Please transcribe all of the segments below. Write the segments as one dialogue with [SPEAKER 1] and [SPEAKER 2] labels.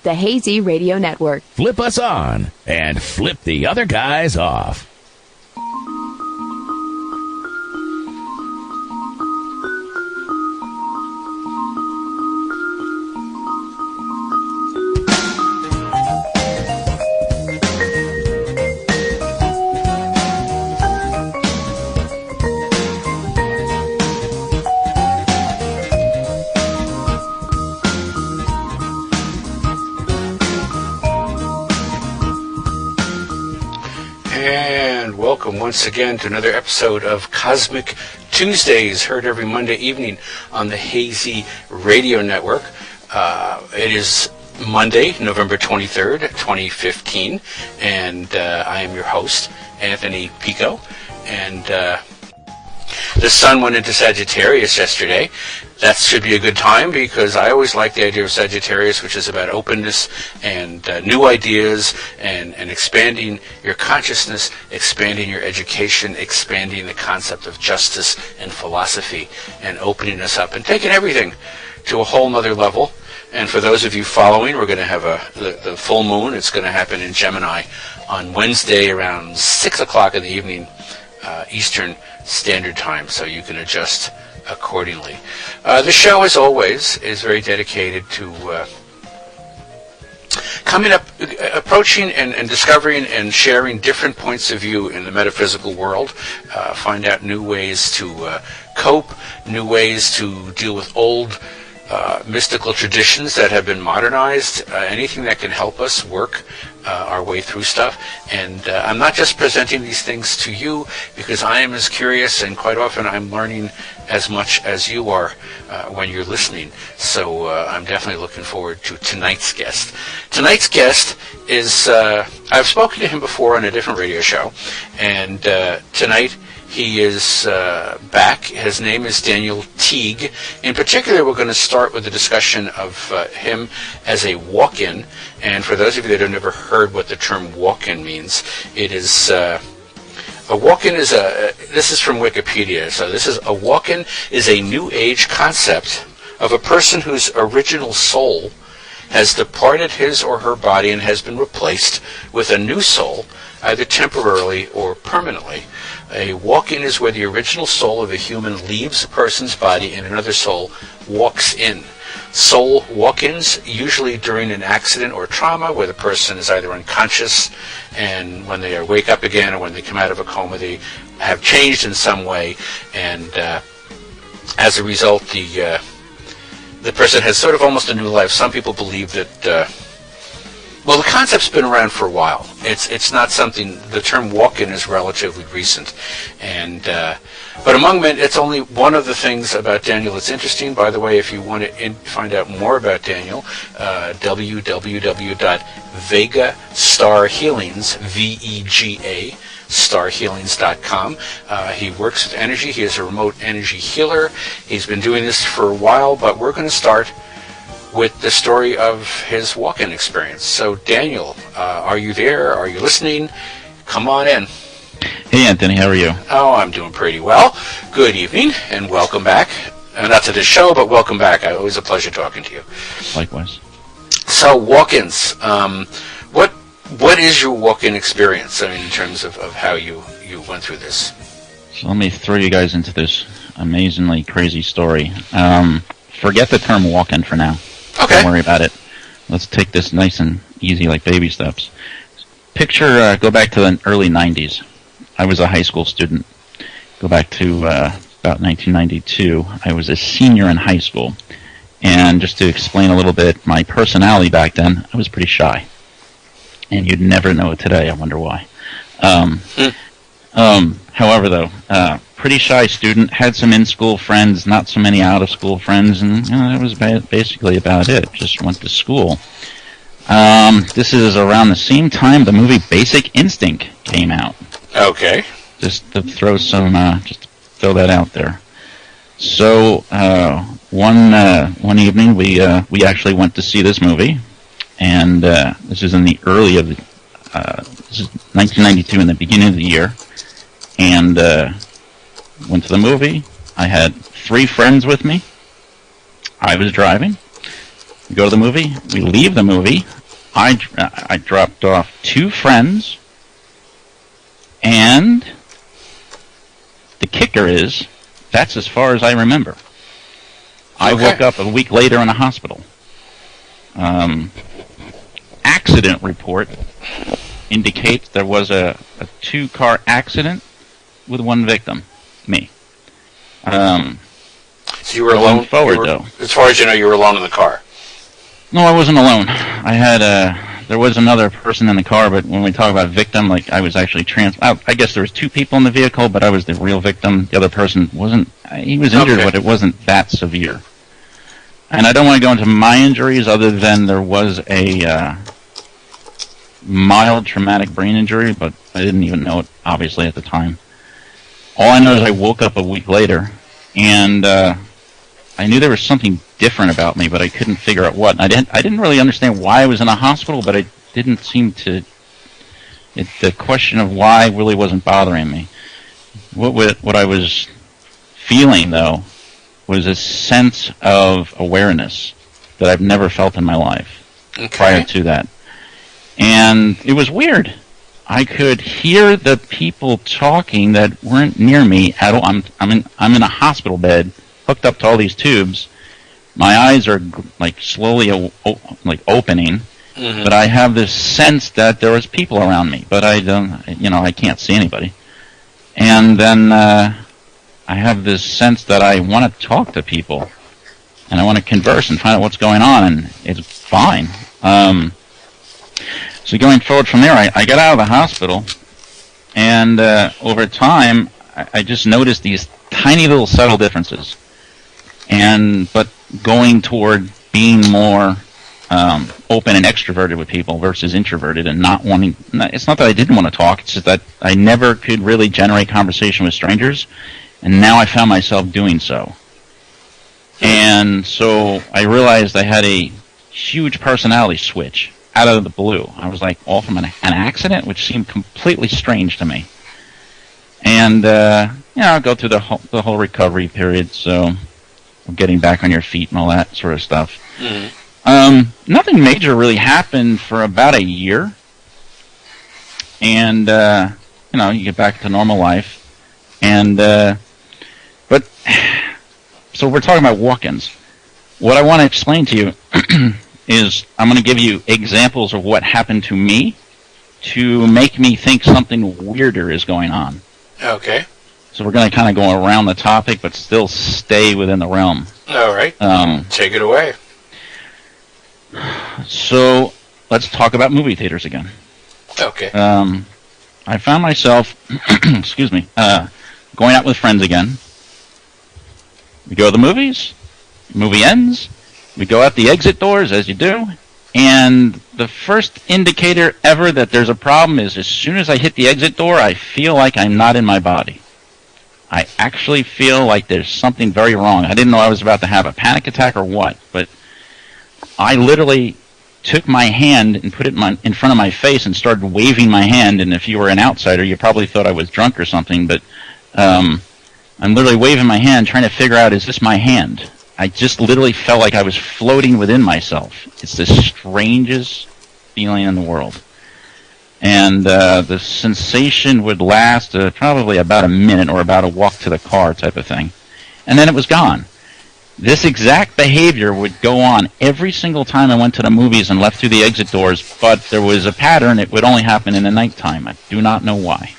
[SPEAKER 1] the Hazy Radio Network.
[SPEAKER 2] Flip us on and flip the other guys off.
[SPEAKER 3] Welcome once again to another episode of Cosmic Tuesdays, heard every Monday evening on the Hazy Radio Network. It is Monday, November 23rd, 2015, and I am your host, Anthony Picco, and the sun went into Sagittarius yesterday. That should be a good time because I always like the idea of Sagittarius, which is about openness and new ideas and expanding your consciousness, expanding your education, expanding the concept of justice and philosophy, and opening us up and taking everything to a whole nother level. And for those of you following, we're going to have the full moon. It's going to happen in Gemini on Wednesday around 6 o'clock in the evening, Eastern Standard Time, so you can adjust accordingly. The show, as always, is very dedicated to approaching and discovering and sharing different points of view in the metaphysical world, find out new ways to cope, new ways to deal with old mystical traditions that have been modernized, anything that can help us work our way through stuff. And I'm not just presenting these things to you because I am as curious, and quite often I'm learning as much as you are when you're listening. So I'm definitely looking forward to tonight's guest. Tonight's guest is, I've spoken to him before on a different radio show, and tonight he is back. His name is Daniel Teague. In particular, we're going to start with a discussion of him as a walk-in. And for those of you that have never heard what the term walk-in means, it is a walk-in is this is from Wikipedia. So a walk-in is a New Age concept of a person whose original soul has departed his or her body and has been replaced with a new soul, either temporarily or permanently. A walk-in is where the original soul of a human leaves a person's body and another soul walks in. Soul walk-ins, usually during an accident or trauma where the person is either unconscious, and when they wake up again or when they come out of a coma, they have changed in some way, and as a result, the person has sort of almost a new life. Some people believe that the concept's been around for a while. It's not something. The term walk-in is relatively recent, and but among men, it's only one of the things about Daniel that's interesting. By the way, if you want to find out more about Daniel, www.Vega Star Healings, VEGA starhealings.com. He works with energy. He is a remote energy healer. He's been doing this for a while, but we're going to start with the story of his walk-in experience. So, Daniel, are you there? Are you listening? Come on in.
[SPEAKER 4] Hey, Anthony, how are you?
[SPEAKER 3] Oh, I'm doing pretty well. Good evening, and welcome back. Not to this show, but welcome back. Always a pleasure talking to you.
[SPEAKER 4] Likewise.
[SPEAKER 3] So, walk-ins. What is your walk-in experience? I mean, in terms of how you went through this.
[SPEAKER 4] So let me throw you guys into this amazingly crazy story. Forget the term walk-in for now.
[SPEAKER 3] Okay.
[SPEAKER 4] Don't worry about it. Let's take this nice and easy, like baby steps. Picture, go back to the early 90s. I was a high school student. Go back to about 1992. I was a senior in high school. And just to explain a little bit, my personality back then, I was pretty shy. And you'd never know it today. I wonder why. However, though, pretty shy student, had some in-school friends, not so many out-of-school friends, and that was basically about it. Just went to school. This is around the same time the movie Basic Instinct came out.
[SPEAKER 3] Okay.
[SPEAKER 4] Just to throw that out there. So one evening we actually went to see this movie, and this is in the early of the this is 1992, in the beginning of the year, and went to the movie. I had 3 friends with me. I was driving. We go to the movie. We leave the movie. I dropped off 2 friends. And the kicker is, that's as far as I remember. I woke up a week later in a hospital. Accident report indicates there was a 2-car accident with 1 victim, me.
[SPEAKER 3] So you were alone?
[SPEAKER 4] Though.
[SPEAKER 3] As far as you know, you were alone in the car?
[SPEAKER 4] No, I wasn't alone. I had there was another person in the car, but when we talk about victim, like I was actually I guess there was 2 people in the vehicle, but I was the real victim. The other person wasn't. He was injured, but it wasn't that severe. And I don't want to go into my injuries other than there was a mild traumatic brain injury, but I didn't even know it, obviously, at the time. All I know is I woke up a week later, and I knew there was something different about me, but I couldn't figure out what. I didn't really understand why I was in a hospital, but it didn't seem to. The question of why really wasn't bothering me. What I was feeling, though, was a sense of awareness that I've never felt in my life prior to that. And it was weird. I could hear the people talking that weren't near me at all. I'm in a hospital bed, hooked up to all these tubes. My eyes are like slowly opening, but I have this sense that there was people around me, but I can't see anybody. And then I have this sense that I want to talk to people, and I want to converse and find out what's going on, and it's fine. So going forward from there, I got out of the hospital, and over time, I just noticed these tiny little subtle differences. But going toward being more open and extroverted with people versus introverted and not wanting. It's not that I didn't want to talk. It's just that I never could really generate conversation with strangers, and now I found myself doing so. And so I realized I had a huge personality switch out of the blue. I was like all from an accident, which seemed completely strange to me. And I'll go through the whole recovery period. So getting back on your feet and all that sort of stuff. Nothing major really happened for about a year, and you get back to normal life. And but so we're talking about walk-ins. What I want to explain to you is I'm going to give you examples of what happened to me to make me think something weirder is going on.
[SPEAKER 3] Okay.
[SPEAKER 4] So we're going to kind of go around the topic, but still stay within the realm.
[SPEAKER 3] All right. Take it away.
[SPEAKER 4] So let's talk about movie theaters again.
[SPEAKER 3] Okay.
[SPEAKER 4] I found myself, going out with friends again. We go to the movies. The movie ends. We go out the exit doors, as you do. And the first indicator ever that there's a problem is as soon as I hit the exit door, I feel like I'm not in my body. I actually feel like there's something very wrong. I didn't know I was about to have a panic attack or what, but I literally took my hand and put it in front of my face and started waving my hand, and if you were an outsider, you probably thought I was drunk or something, but I'm literally waving my hand trying to figure out, is this my hand? I just literally felt like I was floating within myself. It's the strangest feeling in the world. And the sensation would last probably about a minute or about a walk to the car type of thing. And then it was gone. This exact behavior would go on every single time I went to the movies and left through the exit doors, but there was a pattern. It would only happen in the nighttime. I do not know why.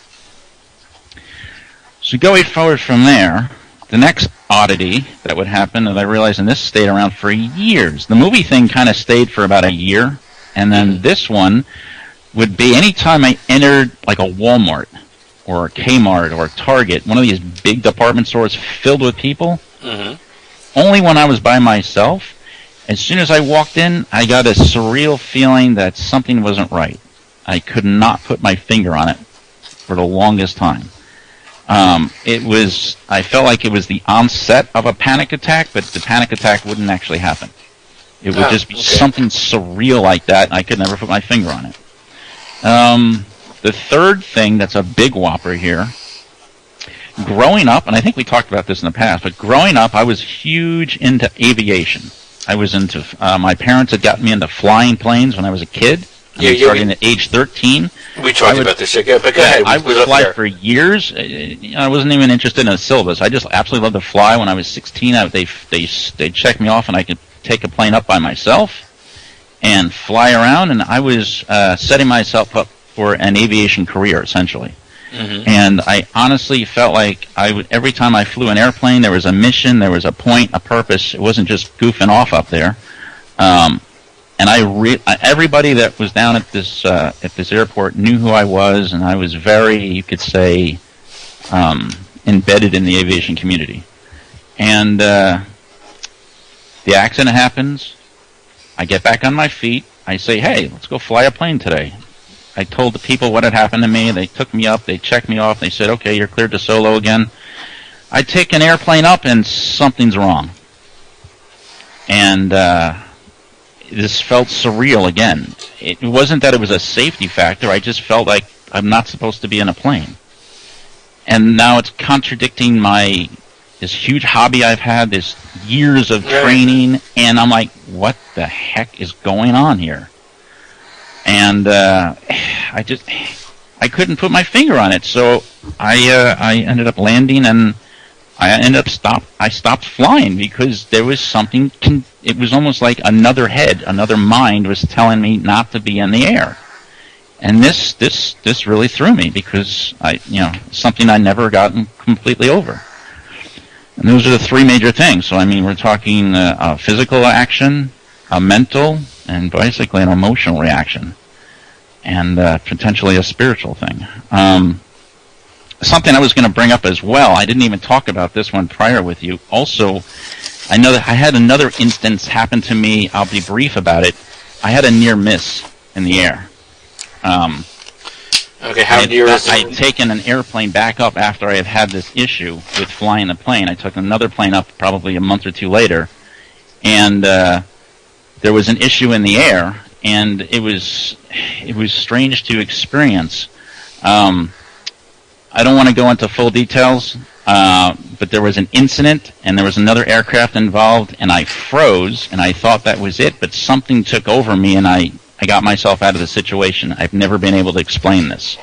[SPEAKER 4] So going forward from there, the next oddity that would happen, and I realized, and this stayed around for years. The movie thing kind of stayed for about a year, and then this one would be anytime I entered like a Walmart or a Kmart or a Target, one of these big department stores filled with people, only when I was by myself. As soon as I walked in, I got a surreal feeling that something wasn't right. I could not put my finger on it for the longest time. I felt like it was the onset of a panic attack, but the panic attack wouldn't actually happen. It would just be something surreal like that, and I could never put my finger on it. The third thing that's a big whopper here, growing up, and I think we talked about this in the past, but growing up, I was huge into aviation. I was into. My parents had gotten me into flying planes when I was a kid. Starting at age 13.
[SPEAKER 3] We talked about this, but go ahead.
[SPEAKER 4] I would fly for years. I wasn't even interested in a syllabus. I just absolutely loved to fly. When I was 16, they checked me off, and I could take a plane up by myself and fly around. And I was setting myself up for an aviation career, essentially. Mm-hmm. And I honestly felt like every time I flew an airplane, there was a mission, there was a point, a purpose. It wasn't just goofing off up there. And everybody that was down at this airport knew who I was, and I was very, you could say, embedded in the aviation community. And the accident happens. I get back on my feet. I say, hey, let's go fly a plane today. I told the people what had happened to me. They took me up. They checked me off. They said, okay, you're cleared to solo again. I take an airplane up, and something's wrong. And this felt surreal again. It wasn't that it was a safety factor. I just felt like I'm not supposed to be in a plane. And now it's contradicting this huge hobby I've had, this years of training, and I'm like, what the heck is going on here? And I couldn't put my finger on it. So I ended up landing, and I stopped flying because there was something. It was almost like another head, another mind was telling me not to be in the air. And this really threw me because something I never gotten completely over. And those are the three major things. So I mean, we're talking a physical action, a mental, and basically an emotional reaction, and potentially a spiritual thing. Something I was going to bring up as well, I didn't even talk about this one prior with you. Also, I know that I had another instance happen to me. I'll be brief about it. I had a near miss in the air.
[SPEAKER 3] Okay, how near is it?
[SPEAKER 4] I had taken an airplane back up after I had this issue with flying the plane. I took another plane up probably a month or two later, and there was an issue in the air, and it was strange to experience. I don't want to go into full details, but there was an incident, and there was another aircraft involved, and I froze, and I thought that was it, but something took over me, and I got myself out of the situation. I've never been able to explain this,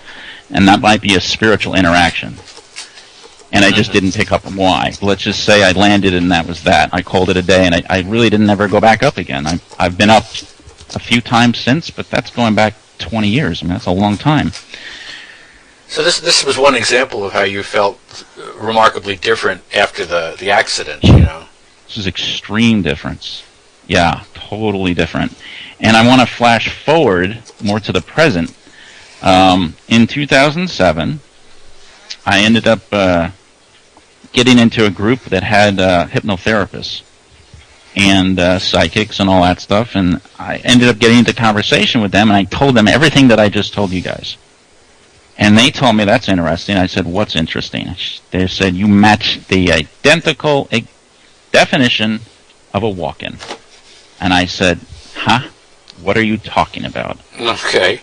[SPEAKER 4] and that might be a spiritual interaction. And I just didn't pick up on why. Let's just say I landed, and that was that. I called it a day, and I really didn't ever go back up again. I've been up a few times since, but that's going back 20 years. I mean, that's a long time.
[SPEAKER 3] So this was one example of how you felt remarkably different after the accident,
[SPEAKER 4] This is extreme difference. Yeah, totally different. And I want to flash forward more to the present. In 2007, I ended up getting into a group that had hypnotherapists and psychics and all that stuff, and I ended up getting into conversation with them, and I told them everything that I just told you guys. And they told me, that's interesting. I said, what's interesting? They said, you match the identical definition of a walk-in. And I said, huh? What are you talking about?
[SPEAKER 3] Okay.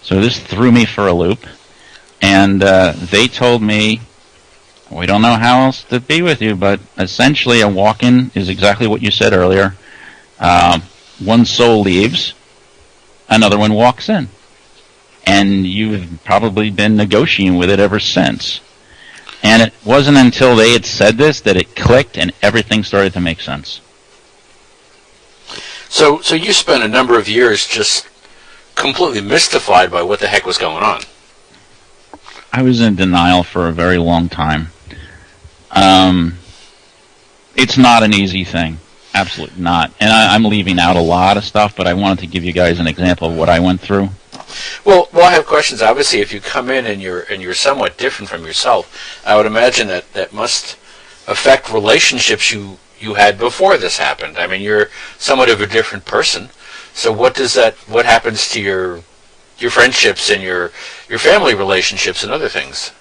[SPEAKER 4] So this threw me for a loop. And they told me, we don't know how else to be with you, but essentially a walk-in is exactly what you said earlier. One soul leaves, another one walks in. And you've probably been negotiating with it ever since. And it wasn't until they had said this that it clicked and everything started to make sense.
[SPEAKER 3] So you spent a number of years just completely mystified by what the heck was going on.
[SPEAKER 4] I was in denial for a very long time. It's not an easy thing. Absolutely not. And I'm leaving out a lot of stuff, but I wanted to give you guys an example of what I went through.
[SPEAKER 3] Well, I have questions. Obviously, if you come in and you're somewhat different from yourself, I would imagine that must affect relationships you had before this happened. I mean, you're somewhat of a different person. So what happens to your friendships and your family relationships and other things?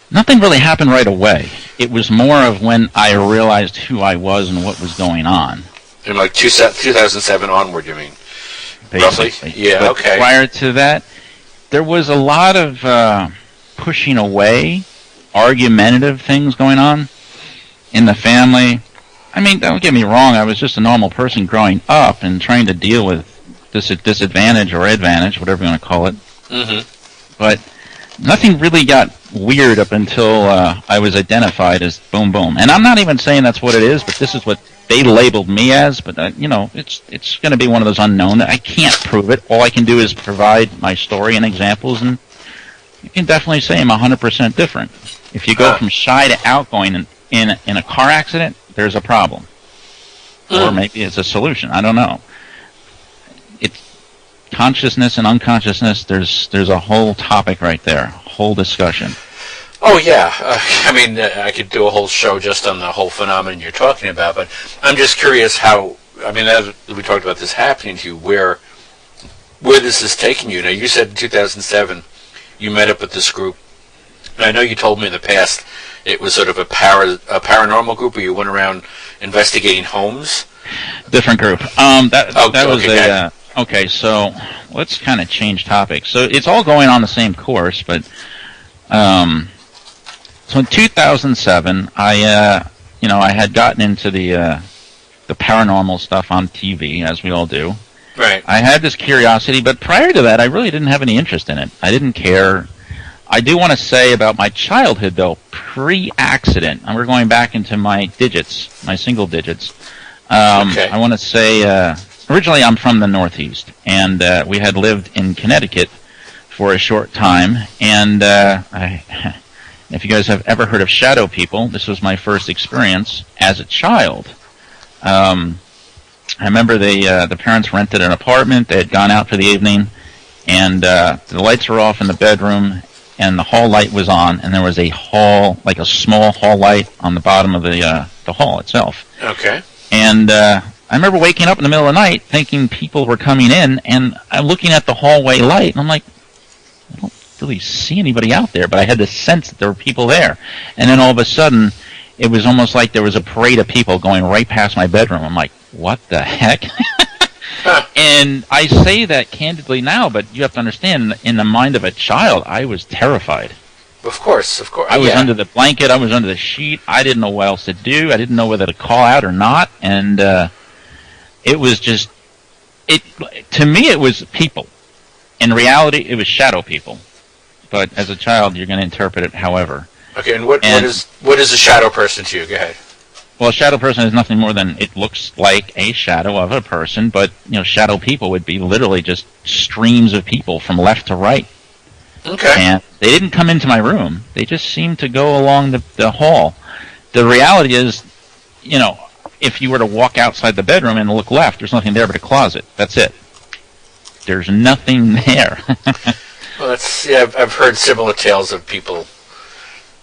[SPEAKER 4] Nothing really happened right away. It was more of when I realized who I was and what was going on.
[SPEAKER 3] In like 2007 onward, you mean?
[SPEAKER 4] Basically.
[SPEAKER 3] Roughly? Yeah,
[SPEAKER 4] but
[SPEAKER 3] okay.
[SPEAKER 4] Prior to that, there was a lot of pushing away, argumentative things going on in the family. I mean, don't get me wrong. I was just a normal person growing up and trying to deal with this disadvantage or advantage, whatever you want to call it.
[SPEAKER 3] Mm-hmm.
[SPEAKER 4] But nothing really got weird up until I was identified as boom boom. And I'm not even saying that's what it is, but this is what they labeled me as. But it's going to be one of those unknown. I can't prove it. All I can do is provide my story and examples, and you can definitely say I'm 100% different. If you go from shy to outgoing in a car accident, there's a problem. Or maybe it's a solution. I don't know. It's consciousness and unconsciousness. There's a whole topic right there, whole discussion.
[SPEAKER 3] Oh, yeah. I mean, I could do a whole show just on the whole phenomenon you're talking about, but I'm just curious how, I mean, as we talked about this happening to you, where this is taking you. Now, you said in 2007 you met up with this group. And I know you told me in the past it was sort of a paranormal group where you went around investigating homes.
[SPEAKER 4] Different group. Okay, so let's kind of change topics. So it's all going on the same course, but so in 2007, I had gotten into the paranormal stuff on TV, as we all do.
[SPEAKER 3] Right.
[SPEAKER 4] I had this curiosity, but prior to that, I really didn't have any interest in it. I didn't care. I do want to say about my childhood, though, pre-accident, and we're going back into my digits, my single digits.
[SPEAKER 3] Okay.
[SPEAKER 4] I want to say, originally I'm from the Northeast, and we had lived in Connecticut for a short time, and if you guys have ever heard of shadow people, this was my first experience as a child. I remember the parents rented an apartment. They had gone out for the evening, and the lights were off in the bedroom, and the hall light was on, and there was a hall, like a small hall light on the bottom of the hall itself.
[SPEAKER 3] Okay.
[SPEAKER 4] And I remember waking up in the middle of the night thinking people were coming in, and I'm looking at the hallway light, and I'm like, I don't really see anybody out there, but I had the sense that there were people there. And then all of a sudden, it was almost like there was a parade of people going right past my bedroom. I'm like, what the heck? And I say that candidly now, but you have to understand, in the mind of a child, I was terrified.
[SPEAKER 3] Of course.
[SPEAKER 4] I was under the blanket, I was under the sheet, I didn't know what else to do, I didn't know whether to call out or not, and it was just, to me it was people. In reality, it was shadow people. But as a child, you're going to interpret it however.
[SPEAKER 3] Okay, and what is a shadow person to you? Go ahead.
[SPEAKER 4] Well, a shadow person is nothing more than it looks like a shadow of a person, but shadow people would be literally just streams of people from left to right.
[SPEAKER 3] Okay.
[SPEAKER 4] And they didn't come into my room. They just seemed to go along the hall. The reality is, if you were to walk outside the bedroom and look left, there's nothing there but a closet. That's it. There's nothing there.
[SPEAKER 3] Well, I've heard similar tales of people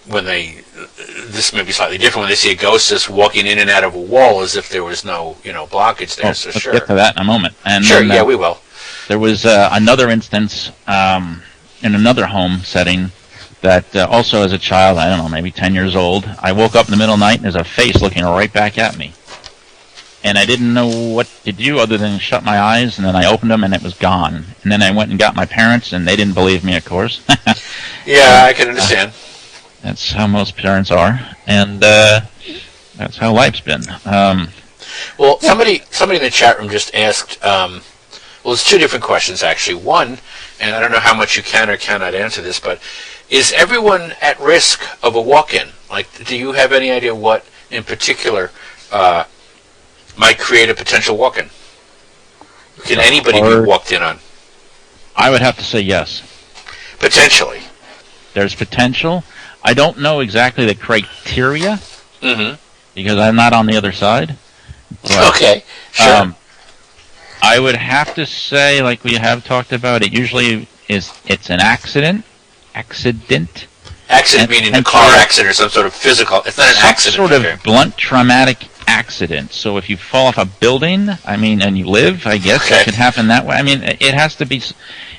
[SPEAKER 3] when this may be slightly different, when they see a ghost just walking in and out of a wall as if there was no, blockage there. So
[SPEAKER 4] let's
[SPEAKER 3] sure.
[SPEAKER 4] get to that in a moment. And
[SPEAKER 3] sure,
[SPEAKER 4] then,
[SPEAKER 3] yeah, we will.
[SPEAKER 4] There was another instance in another home setting that also as a child, I don't know, maybe 10 years old, I woke up in the middle of the night and there's a face looking right back at me. And I didn't know what to do other than shut my eyes, and then I opened them and it was gone. And then I went and got my parents, and they didn't believe me, of course.
[SPEAKER 3] Yeah, I can understand.
[SPEAKER 4] That's how most parents are, and that's how life's been.
[SPEAKER 3] Well, somebody in the chat room just asked, well, there's two different questions, actually. One, and I don't know how much you can or cannot answer this, but is everyone at risk of a walk-in? Like, do you have any idea what, in particular, might create a potential walk-in? Can anybody be walked in on?
[SPEAKER 4] I would have to say yes.
[SPEAKER 3] Potentially.
[SPEAKER 4] There's potential. I don't know exactly the criteria, because I'm not on the other side. But,
[SPEAKER 3] okay, sure.
[SPEAKER 4] I would have to say, like we have talked about, it usually it's an accident. Accident
[SPEAKER 3] Meaning a car accident or some sort of physical. It's not an accident.
[SPEAKER 4] Some sort of blunt traumatic accident. So if you fall off a building, and you live, I guess it could happen that way. I mean, it has to be,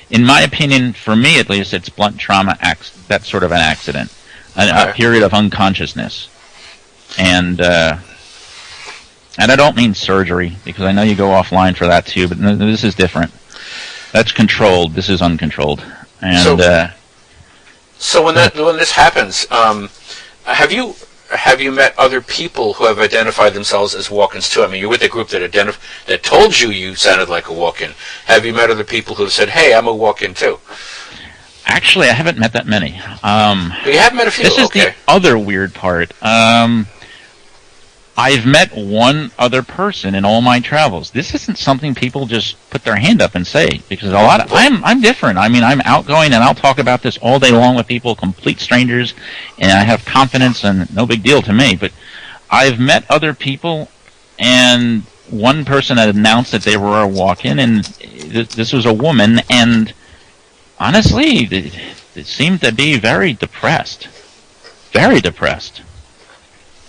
[SPEAKER 4] in my opinion, for me at least, it's blunt trauma, that sort of an accident. A period of unconsciousness. And I don't mean surgery, because I know you go offline for that too, but this is different. That's controlled. This is uncontrolled. And
[SPEAKER 3] so when this happens, have you have you met other people who have identified themselves as walk-ins too? I mean, you're with a group that told you sounded like a walk-in. Have you met other people who have said, "Hey, I'm a walk-in too"?
[SPEAKER 4] Actually, I haven't met that many.
[SPEAKER 3] But you have met a few.
[SPEAKER 4] This is the other weird part. I've met one other person in all my travels. This isn't something people just put their hand up and say, because I'm different. I mean, I'm outgoing, and I'll talk about this all day long with people, complete strangers, and I have confidence, and no big deal to me. But I've met other people, and one person had announced that they were a walk-in, and this was a woman, and honestly, it seemed to be very depressed. Very depressed.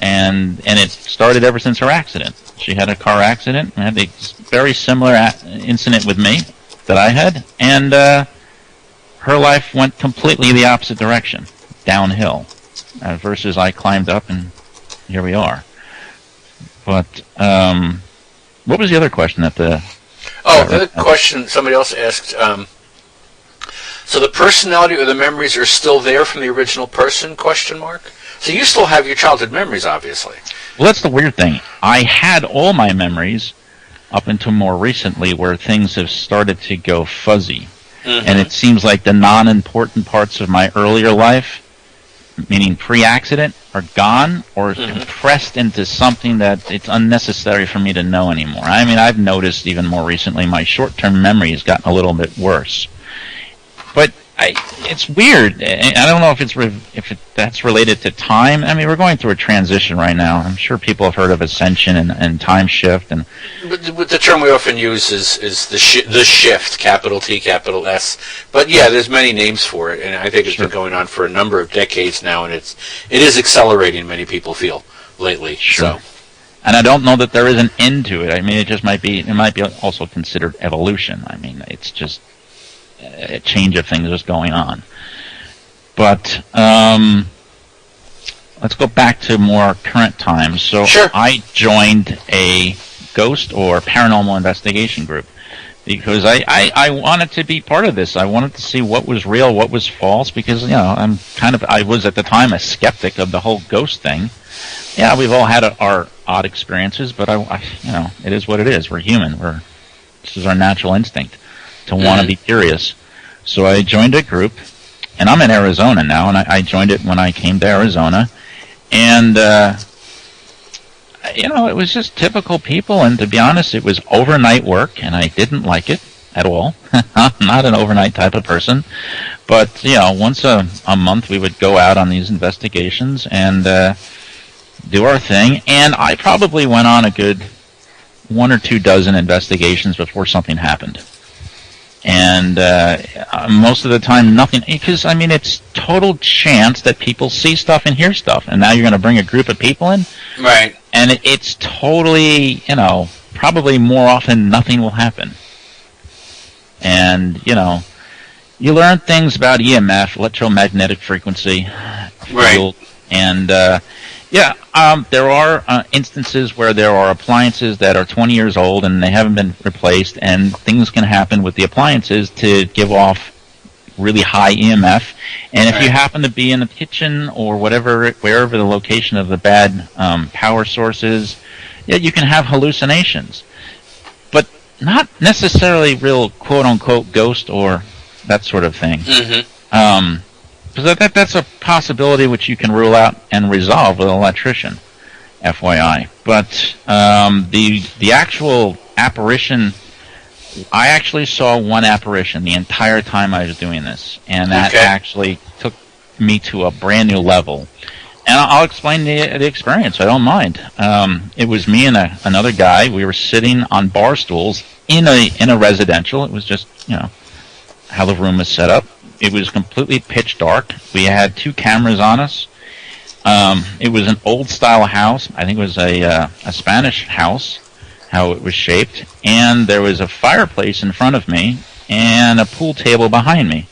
[SPEAKER 4] And it started ever since her accident. She had a car accident and had a very similar incident with me that I had, and her life went completely the opposite direction, downhill, versus I climbed up, and here we are. But what was the other question that the...
[SPEAKER 3] Oh, the other question somebody else asked, so the personality or the memories are still there from the original person, question mark? So you still have your childhood memories, obviously.
[SPEAKER 4] Well, that's the weird thing. I had all my memories up until more recently where things have started to go fuzzy. Mm-hmm. And it seems like the non-important parts of my earlier life, meaning pre-accident, are gone or compressed into something that it's unnecessary for me to know anymore. I mean, I've noticed even more recently my short-term memory has gotten a little bit worse. But it's weird. I don't know if that's related to time. I mean, we're going through a transition right now. I'm sure people have heard of ascension and time shift.
[SPEAKER 3] But the term we often use is the shift, capital T, capital S. But yeah, there's many names for it, and I think it's been going on for a number of decades now, and it is accelerating. Many people feel lately.
[SPEAKER 4] Sure. So. And I don't know that there is an end to it. I mean, it might be also considered evolution. I mean, it's just a change of things is going on. But let's go back to more current times. So
[SPEAKER 3] sure.
[SPEAKER 4] I joined a ghost or paranormal investigation group because I wanted to be part of this. I wanted to see what was real, what was false, because I was at the time a skeptic of the whole ghost thing. Yeah, we've all had our odd experiences, but it is what it is. We're human. This is our natural instinct to want to be curious. So I joined a group, and I'm in Arizona now, and I joined it when I came to Arizona. And, it was just typical people, and to be honest, it was overnight work, and I didn't like it at all. I'm not an overnight type of person. But, once a month we would go out on these investigations and do our thing, and I probably went on a good 1 or 2 dozen investigations before something happened. And most of the time, nothing, because, I mean, it's total chance that people see stuff and hear stuff, and now you're going to bring a group of people in?
[SPEAKER 3] Right.
[SPEAKER 4] And it's totally, probably more often nothing will happen. And, you learn things about EMF, electromagnetic frequency, field, and, there are instances where there are appliances that are 20 years old and they haven't been replaced, and things can happen with the appliances to give off really high EMF. And if you happen to be in the kitchen or wherever the location of the bad power source is, you can have hallucinations. But not necessarily real quote-unquote ghost or that sort of thing. Mm-hmm. Because that's a possibility which you can rule out and resolve with an electrician, FYI. But the actual apparition, I actually saw one apparition the entire time I was doing this, and that actually took me to a brand new level. And I'll explain the experience. I don't mind. It was me and another guy. We were sitting on bar stools in a residential. It was just how the room was set up. It was completely pitch dark. We had 2 cameras on us. It was an old-style house. I think it was a Spanish house, how it was shaped. And there was a fireplace in front of me and a pool table behind me.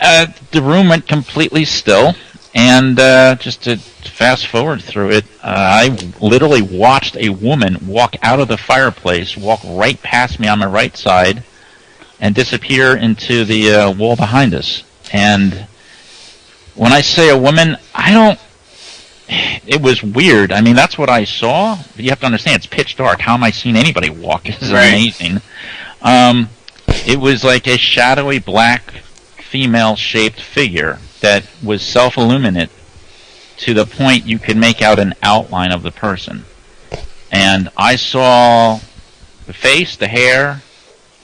[SPEAKER 4] The room went completely still. And just to fast forward through it, I literally watched a woman walk out of the fireplace, walk right past me on my right side, and disappear into the wall behind us. And when I say a woman, I don't it was weird. I mean, that's what I saw. But you have to understand, it's pitch dark. How am I seeing anybody walk? This is amazing. It was like a shadowy black female-shaped figure that was self-illuminate to the point you could make out an outline of the person. And I saw the face, the hair,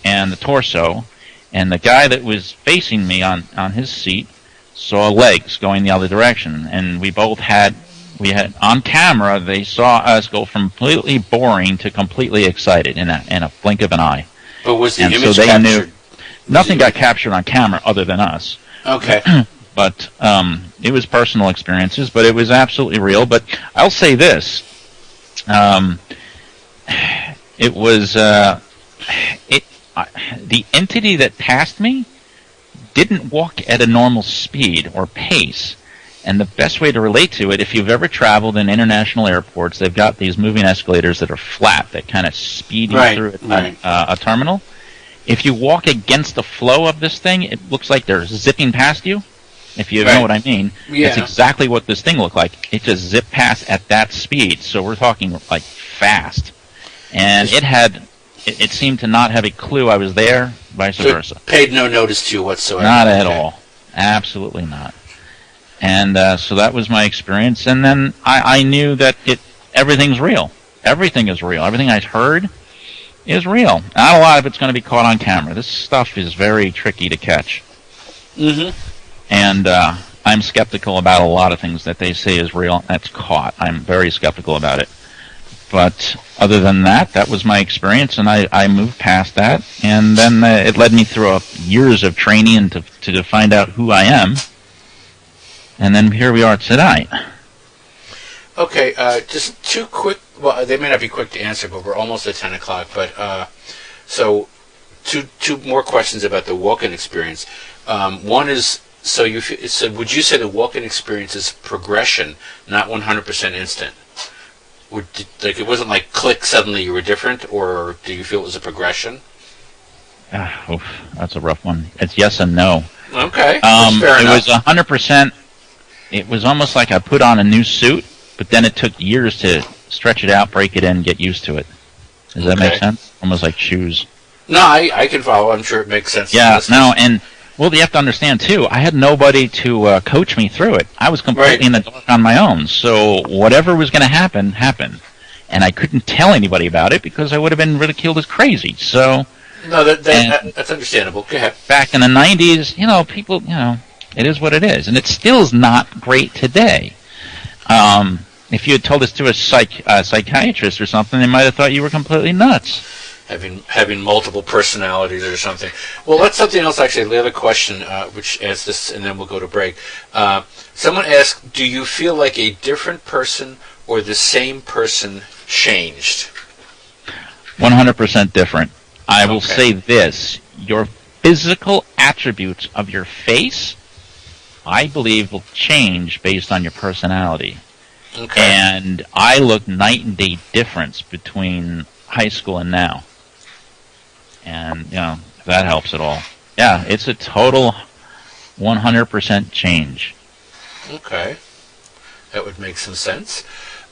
[SPEAKER 4] and the torso, and the guy that was facing me on his seat saw legs going the other direction. And we had on camera, they saw us go from completely boring to completely excited in a blink of an eye.
[SPEAKER 3] But was the
[SPEAKER 4] and
[SPEAKER 3] image
[SPEAKER 4] so they
[SPEAKER 3] captured?
[SPEAKER 4] Knew nothing got captured on camera other than us.
[SPEAKER 3] Okay.
[SPEAKER 4] But it was personal experiences, but it was absolutely real. But I'll say this. It was the entity that passed me didn't walk at a normal speed or pace. And the best way to relate to it, if you've ever traveled in international airports, they've got these moving escalators that are flat, that kind of speed you through a terminal. If you walk against the flow of this thing, it looks like they're zipping past you. If you know what I mean.
[SPEAKER 3] Yeah.
[SPEAKER 4] That's exactly what this thing looked like. It just zipped past at that speed. So we're talking like fast. And it seemed to not have a clue I was there, vice versa.
[SPEAKER 3] It paid no notice to you whatsoever.
[SPEAKER 4] Not at all. Absolutely not. And so that was my experience. And then I knew that everything's real. Everything is real. Everything I'd heard is real. Not a lot of it's going to be caught on camera. This stuff is very tricky to catch. Mm-hmm. And I'm skeptical about a lot of things that they say is real that's caught. I'm very skeptical about it. But other than that, that was my experience, and I moved past that. And then it led me through years of training to find out who I am. And then here we are today.
[SPEAKER 3] Okay, just two quick, well, they may not be quick to answer, but we're almost at 10 o'clock. But so two more questions about the walk-in experience. One is, so would you say the walk-in experience is progression, not 100% instant? Like it wasn't like click, suddenly you were different, or do you feel it was a progression?
[SPEAKER 4] That's a rough one. It's yes and no.
[SPEAKER 3] Okay, that's fair enough.
[SPEAKER 4] It was 100%. It was almost like I put on a new suit, but then it took years to stretch it out, break it in, get used to it. Does that make sense? Almost like shoes.
[SPEAKER 3] No, I can follow. I'm sure it makes sense.
[SPEAKER 4] Yeah, no, and well, you have to understand too, I had nobody to coach me through it. I was completely in the dark on my own, so whatever was going to happen, happened. And I couldn't tell anybody about it because I would have been ridiculed as crazy. So
[SPEAKER 3] no, that's understandable. Go ahead.
[SPEAKER 4] Back in the 90s, people, it is what it is. And it still is not great today. If you had told this to a psychiatrist or something, they might have thought you were completely nuts.
[SPEAKER 3] Having multiple personalities or something. Well, that's something else, actually. The other question, which adds this, and then we'll go to break. Someone asked, do you feel like a different person or the same person changed?
[SPEAKER 4] 100% different. I will say this. Your physical attributes of your face, I believe, will change based on your personality. Okay. And I look night and day difference between high school and now. And, if that helps at all. Yeah, it's a total 100% change. Okay. That would make some sense.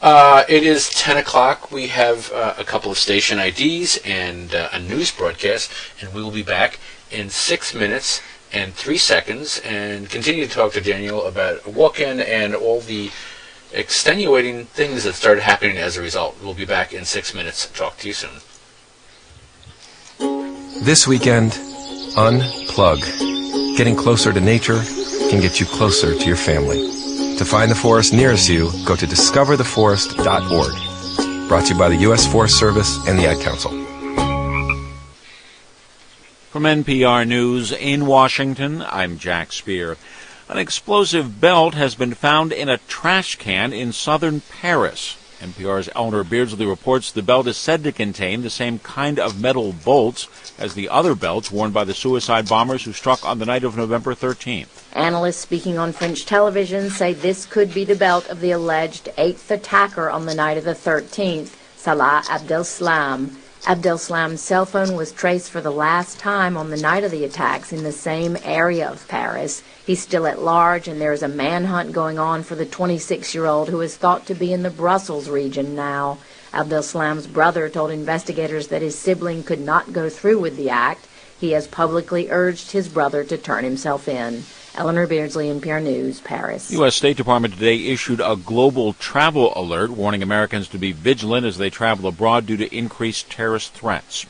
[SPEAKER 4] It is 10 o'clock. We have a couple of station IDs and a news broadcast, and we will be back in 6 minutes and 3 seconds and continue to talk to Daniel about walk-in and all the extenuating things that started happening as a result. We'll be back in 6 minutes. Talk to you soon.
[SPEAKER 5] This weekend, unplug. Getting closer to nature can get you closer to your family. To find the forest nearest you, go to discovertheforest.org. Brought to you by the U.S. Forest Service and the Ad Council.
[SPEAKER 6] From NPR News in Washington, I'm Jack Speer. An explosive belt has been found in a trash can in southern Paris. NPR's Eleanor Beardsley reports the belt is said to contain the same kind of metal bolts as the other belts worn by the suicide bombers who struck on the night of November 13th.
[SPEAKER 7] Analysts speaking on French television say this could be the belt of the alleged 8th attacker on the night of the 13th, Salah Abdeslam. Abdeslam's cell phone was traced for the last time on the night of the attacks in the same area of Paris. He's still at large, and there is a manhunt going on for the 26-year-old who is thought to be in the Brussels region now. Abdeslam's brother told investigators that his sibling could not go through with the act. He has publicly urged his brother to turn himself in. Eleanor Beardsley, NPR News, Paris.
[SPEAKER 6] The U.S. State Department today issued a global travel alert warning Americans to be vigilant as they travel abroad due to increased terrorist threats.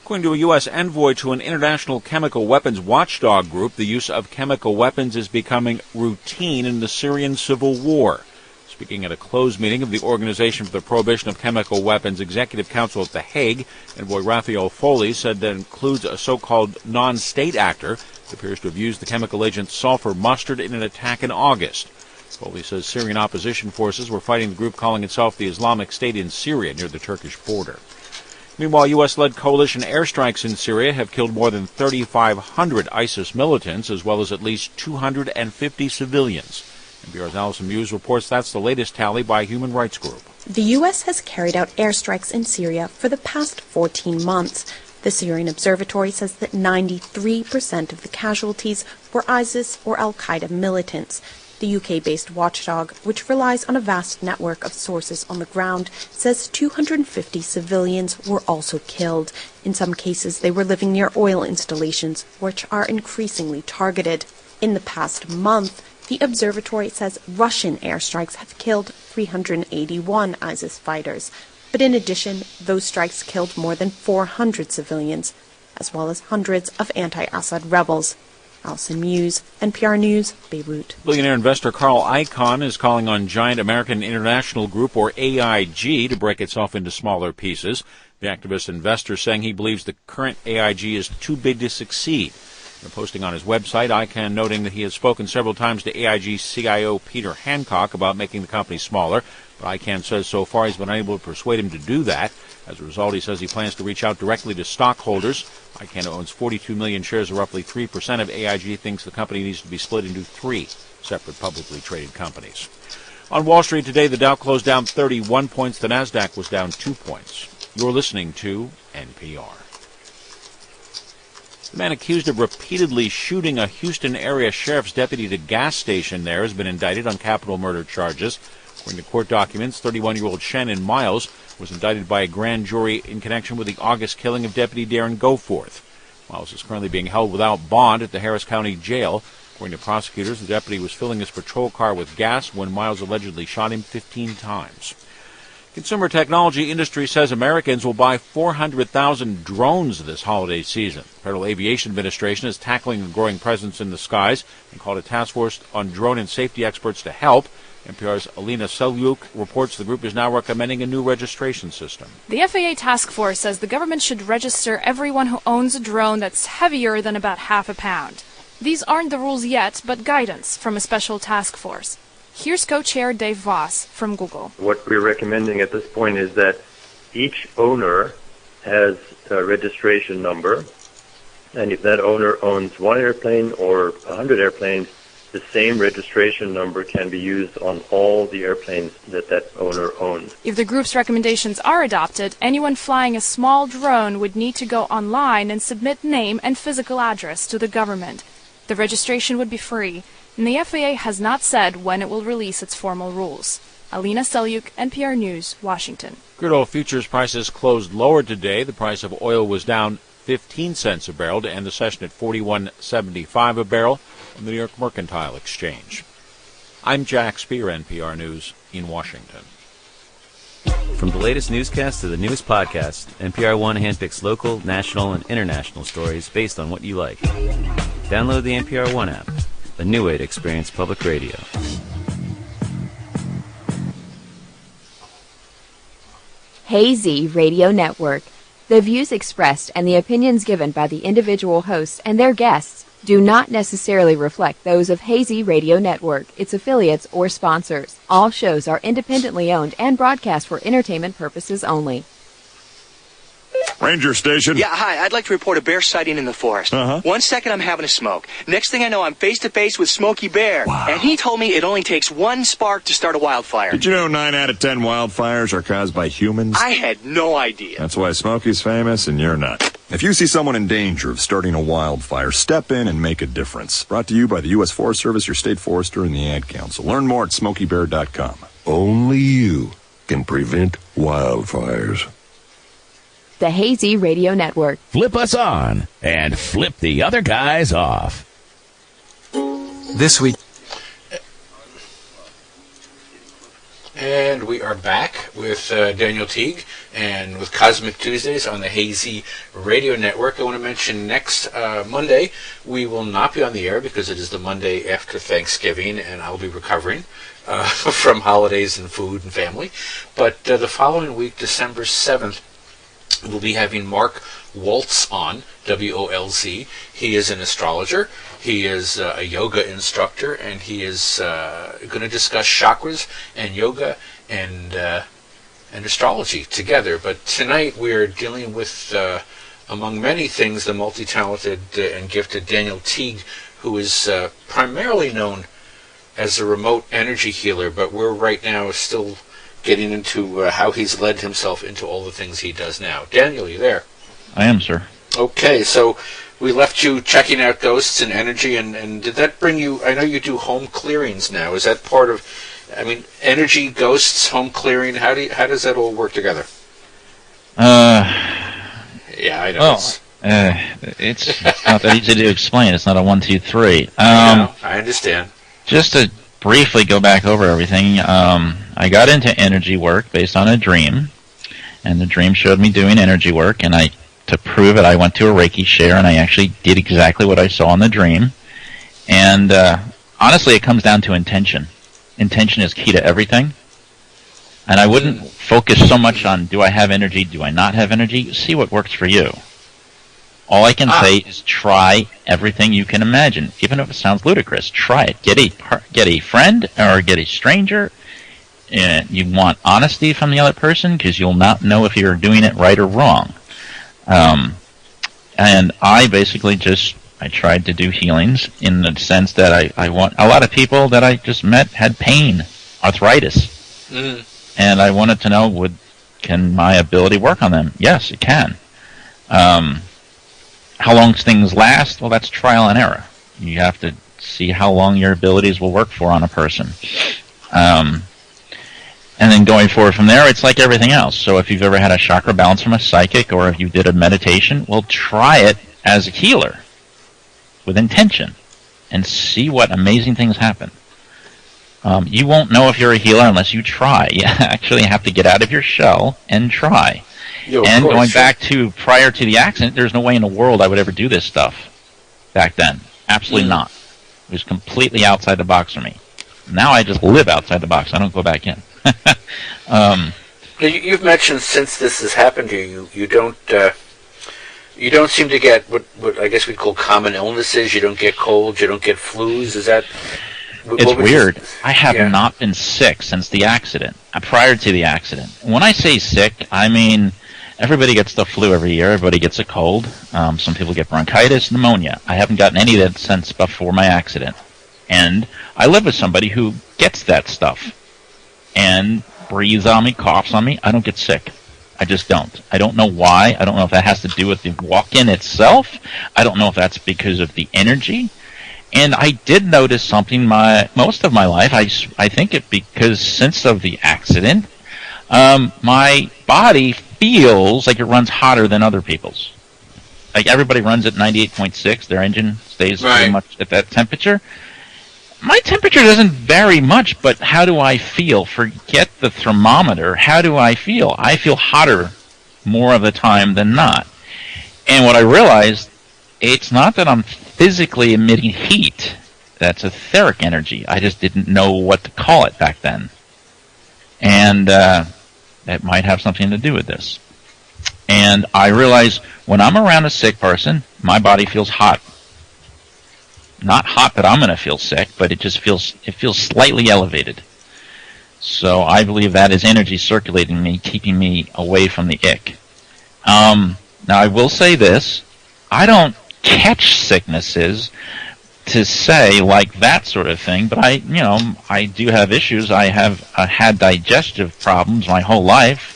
[SPEAKER 6] According to a U.S. envoy to an international chemical weapons watchdog group, the use of chemical weapons is becoming routine in the Syrian civil war. Speaking at a closed meeting of the Organization for the Prohibition of Chemical Weapons Executive Council at The Hague, envoy Raphael Foley said that includes a so-called non-state actor who appears to have used the chemical agent sulfur mustard in an attack in August. Foley says Syrian opposition forces were fighting the group calling itself the Islamic State in Syria near the Turkish border. Meanwhile, U.S.-led coalition airstrikes in Syria have killed more than 3,500 ISIS militants as well as at least 250 civilians. NPR's Allison Muse reports that's the latest tally by a human rights group.
[SPEAKER 8] The U.S. has carried out airstrikes in Syria for the past 14 months. The Syrian Observatory says that 93% of the casualties were ISIS or al-Qaeda militants. The UK-based watchdog, which relies on a vast network of sources on the ground, says 250 civilians were also killed. In some cases, they were living near oil installations, which are increasingly targeted. In the past month, the observatory says Russian airstrikes have killed 381 ISIS fighters. But in addition, those strikes killed more than 400 civilians, as well as hundreds of anti-Assad rebels. Alison Muse, NPR News, Beirut.
[SPEAKER 6] Billionaire investor Carl Icahn is calling on giant American International Group, or AIG, to break itself into smaller pieces. The activist investor saying he believes the current AIG is too big to succeed. Posting on his website, Icahn noting that he has spoken several times to AIG CIO Peter Hancock about making the company smaller, but Icahn says so far he's been unable to persuade him to do that. As a result, he says he plans to reach out directly to stockholders. Icahn owns 42 million shares, or roughly 3% of AIG, thinks the company needs to be split into 3 separate publicly traded companies. On Wall Street today, the Dow closed down 31 points. The Nasdaq was down 2 points. You're listening to NPR. The man accused of repeatedly shooting a Houston area sheriff's deputy at a gas station there has been indicted on capital murder charges. According to court documents, 31-year-old Shannon Miles was indicted by a grand jury in connection with the August killing of Deputy Darren Goforth. Miles is currently being held without bond at the Harris County Jail. According to prosecutors, the deputy was filling his patrol car with gas when Miles allegedly shot him 15 times. Consumer technology industry says Americans will buy 400,000 drones this holiday season. The Federal Aviation Administration is tackling the growing presence in the skies and called a task force on drone and safety experts to help. NPR's Alina Selyuk reports the group is now recommending a new registration system.
[SPEAKER 9] The FAA task force says the government should register everyone who owns a drone that's heavier than about half a pound. These aren't the rules yet, but guidance from a special task force. Here's co-chair Dave Voss from Google.
[SPEAKER 10] What we're recommending at this point is that each owner has a registration number, and if that owner owns 1 airplane or 100 airplanes, the same registration number can be used on all the airplanes that that owner owns.
[SPEAKER 9] If the group's recommendations are adopted, anyone flying a small drone would need to go online and submit name and physical address to the government. The registration would be free, and the FAA has not said when it will release its formal rules. Alina Selyuk, NPR News, Washington.
[SPEAKER 6] Crude oil futures prices closed lower today. The price of oil was down 15 cents a barrel to end the session at $41.75 a barrel on the New York Mercantile Exchange. I'm Jack Speer, NPR News in Washington.
[SPEAKER 11] From the latest newscast to the newest podcast, NPR One handpicks local, national, and international stories based on what you like. Download the NPR One app, a new way to experience public radio.
[SPEAKER 1] Hazy Radio Network. The views expressed and the opinions given by the individual hosts and their guests do not necessarily reflect those of Hazy Radio Network, its affiliates, or sponsors. All shows are independently owned and broadcast for entertainment purposes only.
[SPEAKER 12] Ranger Station.
[SPEAKER 13] Yeah, hi. I'd like to report a bear sighting in the forest. 1 second, I'm having a smoke. Next thing I know, I'm face-to-face with Smokey Bear. Wow. And he told me it only takes one spark to start a wildfire.
[SPEAKER 12] Did you know 9 out of 10 wildfires are caused by humans?
[SPEAKER 13] I had no idea.
[SPEAKER 12] That's why Smokey's famous and you're not. If you see someone in danger of starting a wildfire, step in and make a difference. Brought to you by the U.S. Forest Service, your state forester, and the Ad Council. Learn more at SmokeyBear.com.
[SPEAKER 14] Only you can prevent wildfires.
[SPEAKER 1] The Hazy Radio Network.
[SPEAKER 2] Flip us on and flip the other guys off.
[SPEAKER 5] This week.
[SPEAKER 3] And we are back with Daniel Teague and with Cosmic Tuesdays on the Hazy Radio Network. I want to mention next Monday we will not be on the air because it is the Monday after Thanksgiving and I'll be recovering from holidays and food and family. But the following week, December 7th, we'll be having Mark Woltz on, W-O-L-Z. He is an astrologer. He is a yoga instructor, and he is going to discuss chakras and yoga and astrology together. But tonight we are dealing with, among many things, the multi-talented and gifted Daniel Teague, who is primarily known as a remote energy healer, but we're right now still getting into how he's led himself into all the things he does now. Daniel, you there?
[SPEAKER 4] I am, sir.
[SPEAKER 3] Okay, so we left you checking out ghosts and energy, and did that bring you... I know you do home clearings now. Is that part of... I mean, energy, ghosts, home clearing, how does that all work together? Yeah, I know.
[SPEAKER 4] Well, it's not that easy to explain. It's not a 1, 2, 3.
[SPEAKER 3] I understand.
[SPEAKER 4] Just to briefly go back over everything, I got into energy work based on a dream, and the dream showed me doing energy work, and to prove it, I went to a Reiki share, and I actually did exactly what I saw in the dream. And honestly, it comes down to intention. Intention is key to everything. And I wouldn't focus so much on, do I have energy, do I not have energy? See what works for you. All I can say is try everything you can imagine, even if it sounds ludicrous. Try it. Get a friend or get a stranger. You want honesty from the other person because you'll not know if you're doing it right or wrong. And I basically I tried to do healings in the sense that I want a lot of people that I just met had pain, arthritis, and I wanted to know can my ability work on them? Yes, it can. How long things last? Well, that's trial and error. You have to see how long your abilities will work for on a person. And then going forward from there, it's like everything else. So if you've ever had a chakra balance from a psychic, or if you did a meditation, well, try it as a healer with intention and see what amazing things happen. You won't know if you're a healer unless you try. You actually have to get out of your shell and try. And going back to prior to the accident, there's no way in the world I would ever do this stuff back then. Absolutely not. It was completely outside the box for me. Now I just live outside the box. I don't go back in.
[SPEAKER 3] You've mentioned since this has happened to you, you don't seem to get what I guess we'd call common illnesses. You don't get colds. You don't get flus. Is that?
[SPEAKER 4] It's weird. I have not been sick since the accident. Prior to the accident. When I say sick, I mean everybody gets the flu every year. Everybody gets a cold. Some people get bronchitis, pneumonia. I haven't gotten any of that since before my accident. And I live with somebody who gets that stuff and breathes on me, coughs on me. I don't get sick. I just don't. I don't know why. I don't know if that has to do with the walk-in itself. I don't know if that's because of the energy. And I did notice something most of my life. I think it because since of the accident, my body feels like it runs hotter than other people's. Like everybody runs at 98.6. Their engine stays pretty much at that temperature. My temperature doesn't vary much, but how do I feel? Forget the thermometer. How do I feel? I feel hotter more of the time than not. And what I realized, it's not that I'm physically emitting heat. That's etheric energy. I just didn't know what to call it back then. And that might have something to do with this. And I realize when I'm around a sick person, my body feels hot. Not hot that I'm going to feel sick, but it feels slightly elevated. So I believe that is energy circulating me, keeping me away from the ick. Now, I will say this. I don't catch sicknesses to say like that sort of thing, but I do have issues. I have had digestive problems my whole life.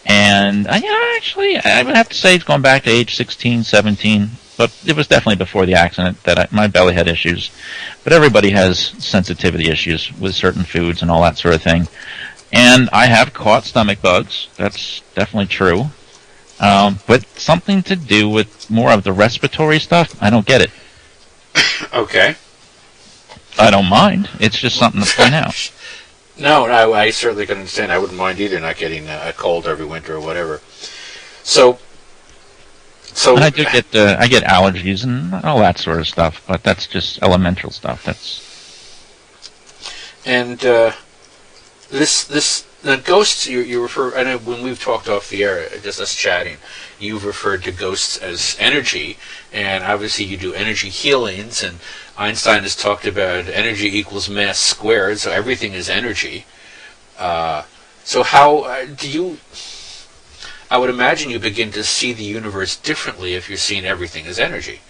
[SPEAKER 4] And, actually, I would have to say it's going back to age 16, 17, but it was definitely before the accident that my belly had issues. But everybody has sensitivity issues with certain foods and all that sort of thing. And I have caught stomach bugs. That's definitely true. But something to do with more of the respiratory stuff, I don't get it.
[SPEAKER 3] Okay.
[SPEAKER 4] I don't mind. It's just something to point out.
[SPEAKER 3] No, I certainly can understand. I wouldn't mind either not getting a cold every winter or whatever. So
[SPEAKER 4] and I do get I get allergies and all that sort of stuff, but that's just elemental stuff.
[SPEAKER 3] And the ghosts you refer. I know when we've talked off the air, just us chatting, you've referred to ghosts as energy, and obviously you do energy healings, and Einstein has talked about energy equals mass squared, so everything is energy. So how do you... I would imagine you begin to see the universe differently if you're seeing everything as energy.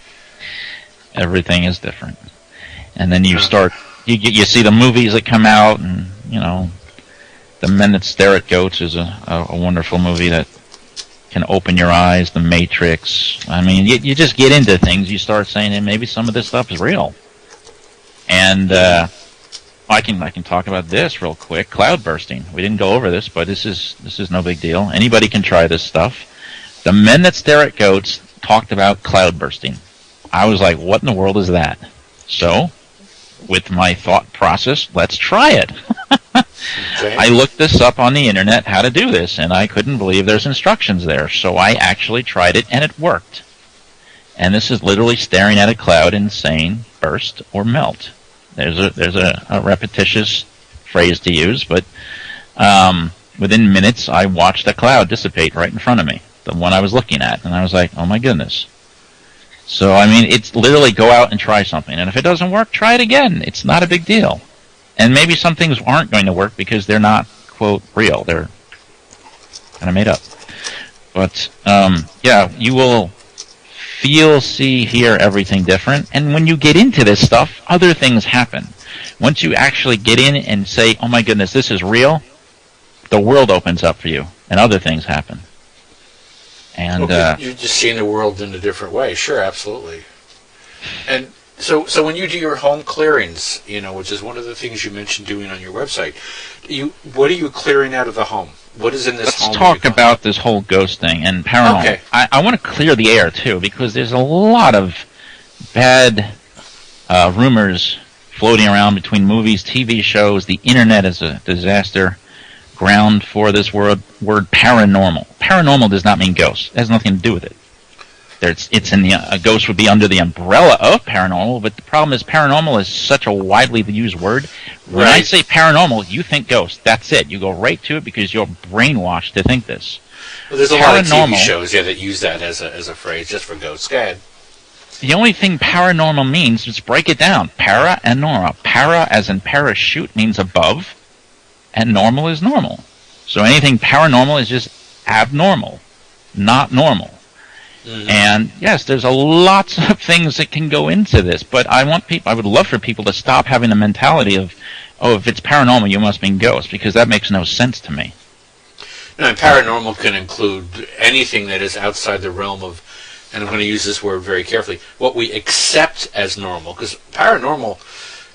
[SPEAKER 3] Everything is different.
[SPEAKER 4] And then you start... You see the movies that come out, and, The Men That Stare at Goats is a wonderful movie that can open your eyes. The Matrix. I mean, you just get into things. You start saying, hey, maybe some of this stuff is real. And I can talk about this real quick. Cloud bursting. We didn't go over this, but this is no big deal. Anybody can try this stuff. The Men That Stare at Goats talked about cloud bursting. I was like, what in the world is that? So, with my thought process, let's try it. Okay. I looked this up on the internet, how to do this, and I couldn't believe there's instructions there. So I actually tried it, and it worked. And this is literally staring at a cloud and saying, burst or melt. There's a repetitious phrase to use, but within minutes, I watched a cloud dissipate right in front of me, the one I was looking at, and I was like, oh my goodness. So, I mean, it's literally go out and try something, and if it doesn't work, try it again. It's not a big deal. And maybe some things aren't going to work because they're not, quote, real. They're kind of made up. But, yeah, you will feel, see, hear everything different. And when you get into this stuff, other things happen. Once you actually get in and say, oh my goodness, this is real, the world opens up for you, and other things happen. And
[SPEAKER 3] you're just seeing the world in a different way. Sure, absolutely. And so when you do your home clearings, which is one of the things you mentioned doing on your website, what are you clearing out of the home? What is in this home?
[SPEAKER 4] Let's talk about this whole ghost thing and paranormal. Okay. I want to clear the air, too, because there's a lot of bad rumors floating around between movies, TV shows. The internet is a disaster ground for this word paranormal. Paranormal does not mean ghost. It has nothing to do with it. A ghost would be under the umbrella of paranormal, but the problem is paranormal is such a widely used word. When I say paranormal, you think ghost. That's it. You go right to it because you're brainwashed to think this.
[SPEAKER 3] Well, there's a lot of TV shows that use that as a phrase just for ghosts. Go ahead.
[SPEAKER 4] The only thing paranormal means, let's break it down. Para and normal. Para, as in parachute, means above, and normal is normal. So anything paranormal is just abnormal, not normal. Mm-hmm. And yes, there's lots of things that can go into this, but I would love for people to stop having the mentality of, oh, if it's paranormal, you must mean ghost, because that makes no sense to me.
[SPEAKER 3] No, and paranormal can include anything that is outside the realm of, and I'm going to use this word very carefully, what we accept as normal, because paranormal,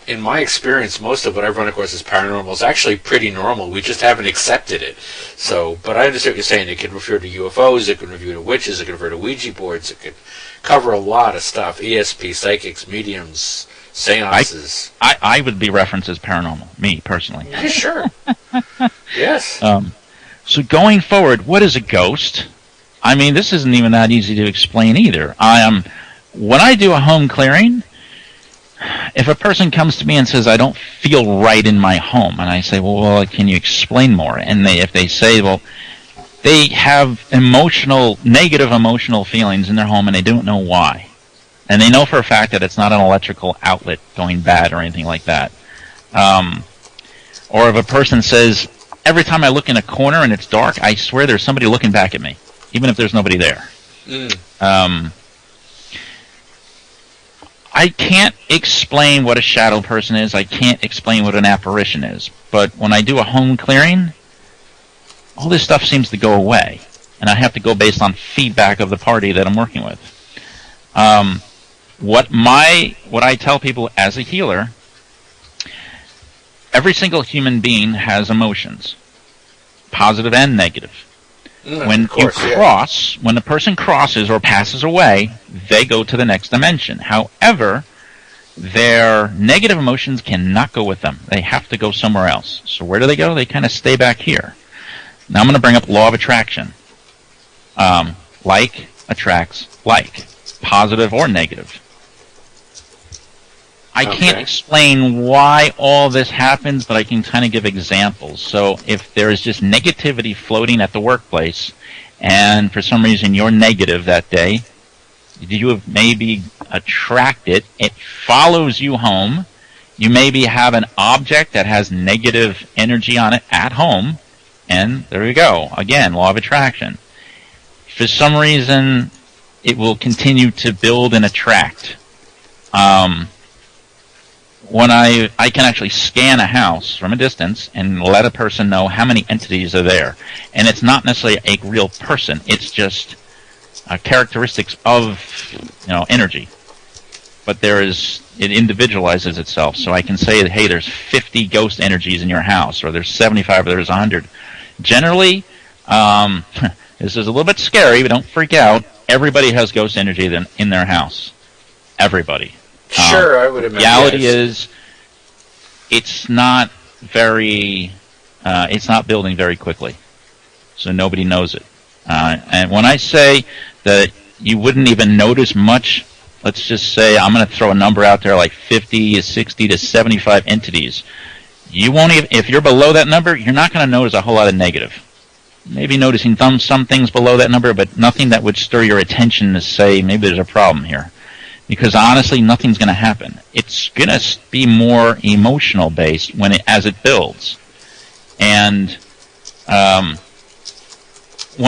[SPEAKER 3] in my experience, most of what I've run across as paranormal is actually pretty normal. We just haven't accepted it. So, but I understand what you're saying. It can refer to UFOs, it can refer to witches, it can refer to Ouija boards, it could cover a lot of stuff. ESP, psychics, mediums, seances.
[SPEAKER 4] I would be referenced as paranormal, me, personally.
[SPEAKER 3] Yeah, sure. Yes.
[SPEAKER 4] So going forward, what is a ghost? I mean, this isn't even that easy to explain either. When I do a home clearing, if a person comes to me and says, I don't feel right in my home, and I say, well, can you explain more? And if they say, well, they have negative emotional feelings in their home and they don't know why. And they know for a fact that it's not an electrical outlet going bad or anything like that. Or if a person says, every time I look in a corner and it's dark, I swear there's somebody looking back at me. even if there's nobody there. I can't explain what a shadow person is. I can't explain what an apparition is. But when I do a home clearing, all this stuff seems to go away. And I have to go based on feedback of the party that I'm working with. What I tell people as a healer, every single human being has emotions, positive and negative. When the person crosses or passes away, they go to the next dimension. However, their negative emotions cannot go with them. They have to go somewhere else. So where do they go? They kind of stay back here. Now I'm going to bring up law of attraction. Like attracts like, positive or negative. I can't explain why all this happens, but I can kind of give examples. So if there is just negativity floating at the workplace, and for some reason you're negative that day, you have maybe attracted, it follows you home. You maybe have an object that has negative energy on it at home, and there you go. Again, law of attraction. For some reason, it will continue to build and attract. When I can actually scan a house from a distance and let a person know how many entities are there. And it's not necessarily a real person. It's just characteristics of energy. But it individualizes itself. So I can say, hey, there's 50 ghost energies in your house, or there's 75, or there's 100. Generally, this is a little bit scary, but don't freak out. Everybody has ghost energy in their house. Everybody.
[SPEAKER 3] Sure, I would imagine.
[SPEAKER 4] Reality is, it's not building very quickly, so nobody knows it. And when I say that you wouldn't even notice much, let's just say I'm going to throw a number out there like 50 to 60 to 75 entities. You won't even, if you're below that number, you're not going to notice a whole lot of negative. Maybe noticing some things below that number, but nothing that would stir your attention to say maybe there's a problem here. Because honestly, nothing's going to happen. It's going to be more emotional based as it builds. And one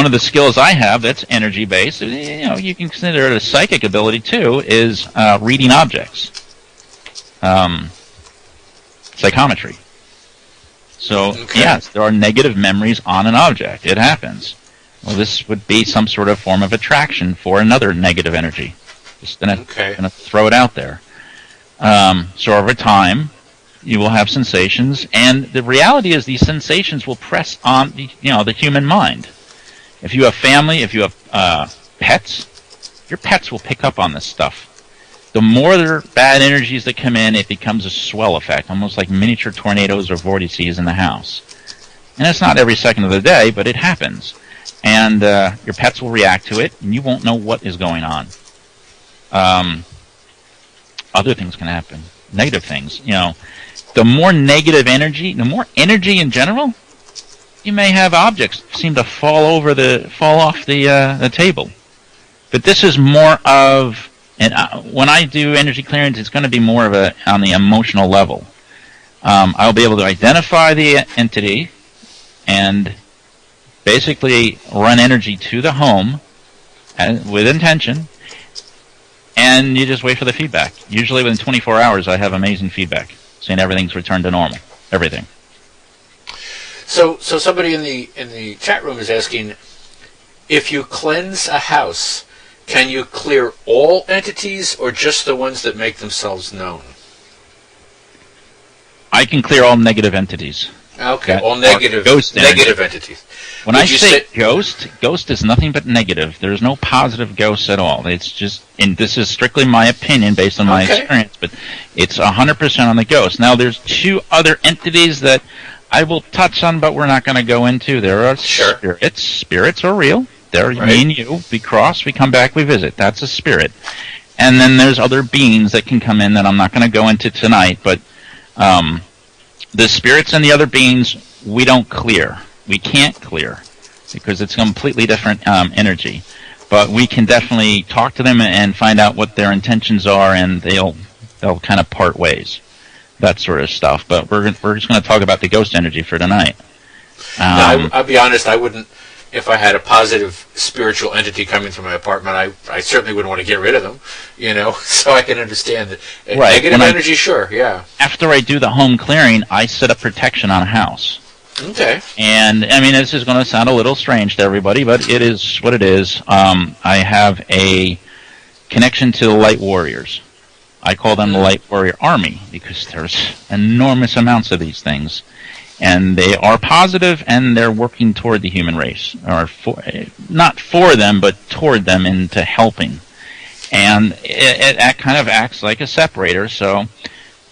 [SPEAKER 4] of the skills I have that's energy based, you can consider it a psychic ability too, is reading objects, psychometry. So yes, there are negative memories on an object. It happens. Well, this would be some sort of form of attraction for another negative energy. Just gonna throw it out there. So over time, you will have sensations, and the reality is these sensations will press on the human mind. If you have family, if you have pets, your pets will pick up on this stuff. The more there are bad energies that come in, it becomes a swell effect, almost like miniature tornadoes or vortices in the house. And it's not every second of the day, but it happens. And your pets will react to it, and you won't know what is going on. Other things can happen. Negative things. The more negative energy, the more energy in general, you may have objects seem to fall off the table. But this is more of, and when I do energy clearance, it's going to be more of on the emotional level. I'll be able to identify the entity and basically run energy to the home with intention. And you just wait for the feedback. Usually within 24 hours, I have amazing feedback, saying everything's returned to normal. Everything.
[SPEAKER 3] So somebody in the chat room is asking, if you cleanse a house, can you clear all entities or just the ones that make themselves known?
[SPEAKER 4] I can clear all negative entities.
[SPEAKER 3] Okay, all negative entities.
[SPEAKER 4] When I say ghost is nothing but negative. There's no positive ghosts at all. It's just, and this is strictly my opinion based on my experience, but it's 100% on the ghost. Now, there's two other entities that I will touch on, but we're not going to go into. There are spirits. Spirits are real. They're me and you. We cross, we come back, we visit. That's a spirit. And then there's other beings that can come in that I'm not going to go into tonight, but the spirits and the other beings, we don't clear. We can't clear because it's completely different energy. But we can definitely talk to them and find out what their intentions are, and they'll kind of part ways, that sort of stuff. But we're just going to talk about the ghost energy for tonight.
[SPEAKER 3] I'll be honest, I wouldn't if I had a positive spiritual entity coming through my apartment, I certainly wouldn't want to get rid of them, so I can understand that.
[SPEAKER 4] Right.
[SPEAKER 3] Negative energy, sure, yeah.
[SPEAKER 4] After I do the home clearing, I set up protection on a house.
[SPEAKER 3] Okay.
[SPEAKER 4] And, I mean, this is going to sound a little strange to everybody, but it is what it is. I have a connection to the Light Warriors. I call them the Light Warrior Army because there's enormous amounts of these things. And they are positive, and they're working toward the human race. Or not for them, but toward them into helping. And it kind of acts like a separator, so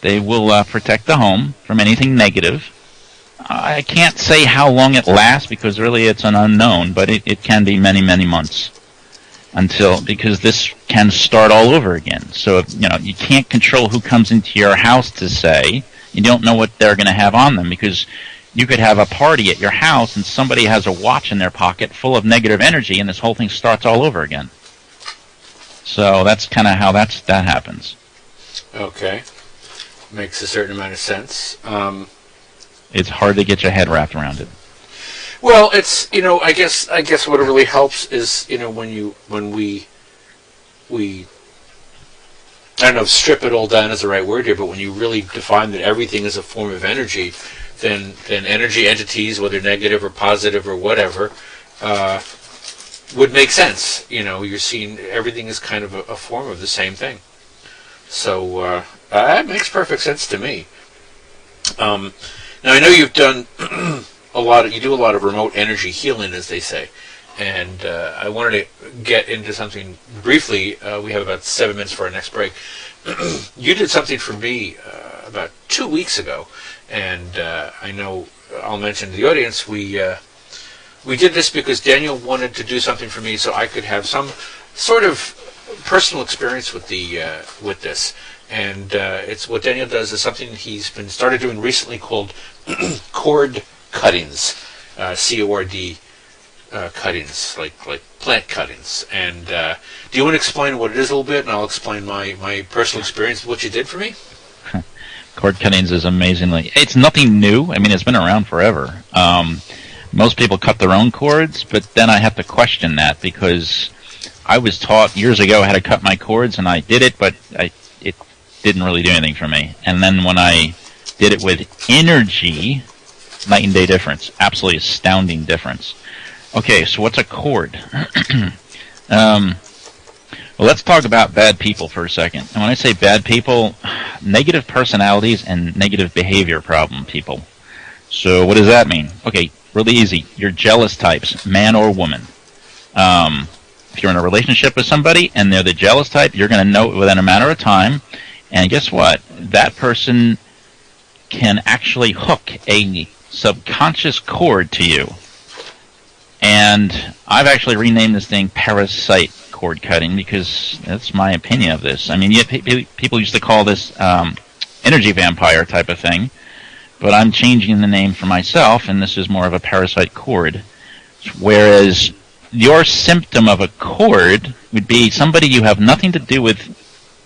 [SPEAKER 4] they will protect the home from anything negative. I can't say how long it lasts because really it's an unknown, but it can be many, many months because this can start all over again. So, you can't control who comes into your house to say. You don't know what they're going to have on them because you could have a party at your house and somebody has a watch in their pocket full of negative energy and this whole thing starts all over again. So that's kind of how that happens.
[SPEAKER 3] Okay. Makes a certain amount of sense.
[SPEAKER 4] It's hard to get your head wrapped around it.
[SPEAKER 3] Well, it's I guess what it really helps is when we I don't know if strip it all down is the right word here, but when you really define that everything is a form of energy, then energy entities, whether negative or positive or whatever, would make sense. You're seeing everything is kind of a form of the same thing. So that makes perfect sense to me. Now, I know you've done you do a lot of remote energy healing, as they say, and I wanted to get into something briefly. We have about 7 minutes for our next break. You did something for me about 2 weeks ago, and I know I'll mention to the audience, we did this because Daniel wanted to do something for me so I could have some sort of personal experience with this. And it's what Daniel does is something he's been started doing recently called cord cuttings, C-O-R-D cuttings, like plant cuttings. And do you want to explain what it is a little bit, and I'll explain my personal experience with what you did for me?
[SPEAKER 4] Cord cuttings is it's nothing new. I mean, it's been around forever. Most people cut their own cords, but then I have to question that because I was taught years ago how to cut my cords, and I did it, but it didn't really do anything for me. And then when I did it with energy, night and day difference. Absolutely astounding difference. Okay, so what's a cord? Well, let's talk about bad people for a second. And when I say bad people, negative personalities and negative behavior problem people. So what does that mean? Okay, really easy. You're jealous types, man or woman. If you're in a relationship with somebody and they're the jealous type, you're going to know it within a matter of time. And guess what? That person can actually hook a subconscious cord to you. And I've actually renamed this thing parasite cord cutting because that's my opinion of this. I mean, people used to call this energy vampire type of thing, but I'm changing the name for myself, and this is more of a parasite cord. Whereas your symptom of a cord would be somebody you have nothing to do with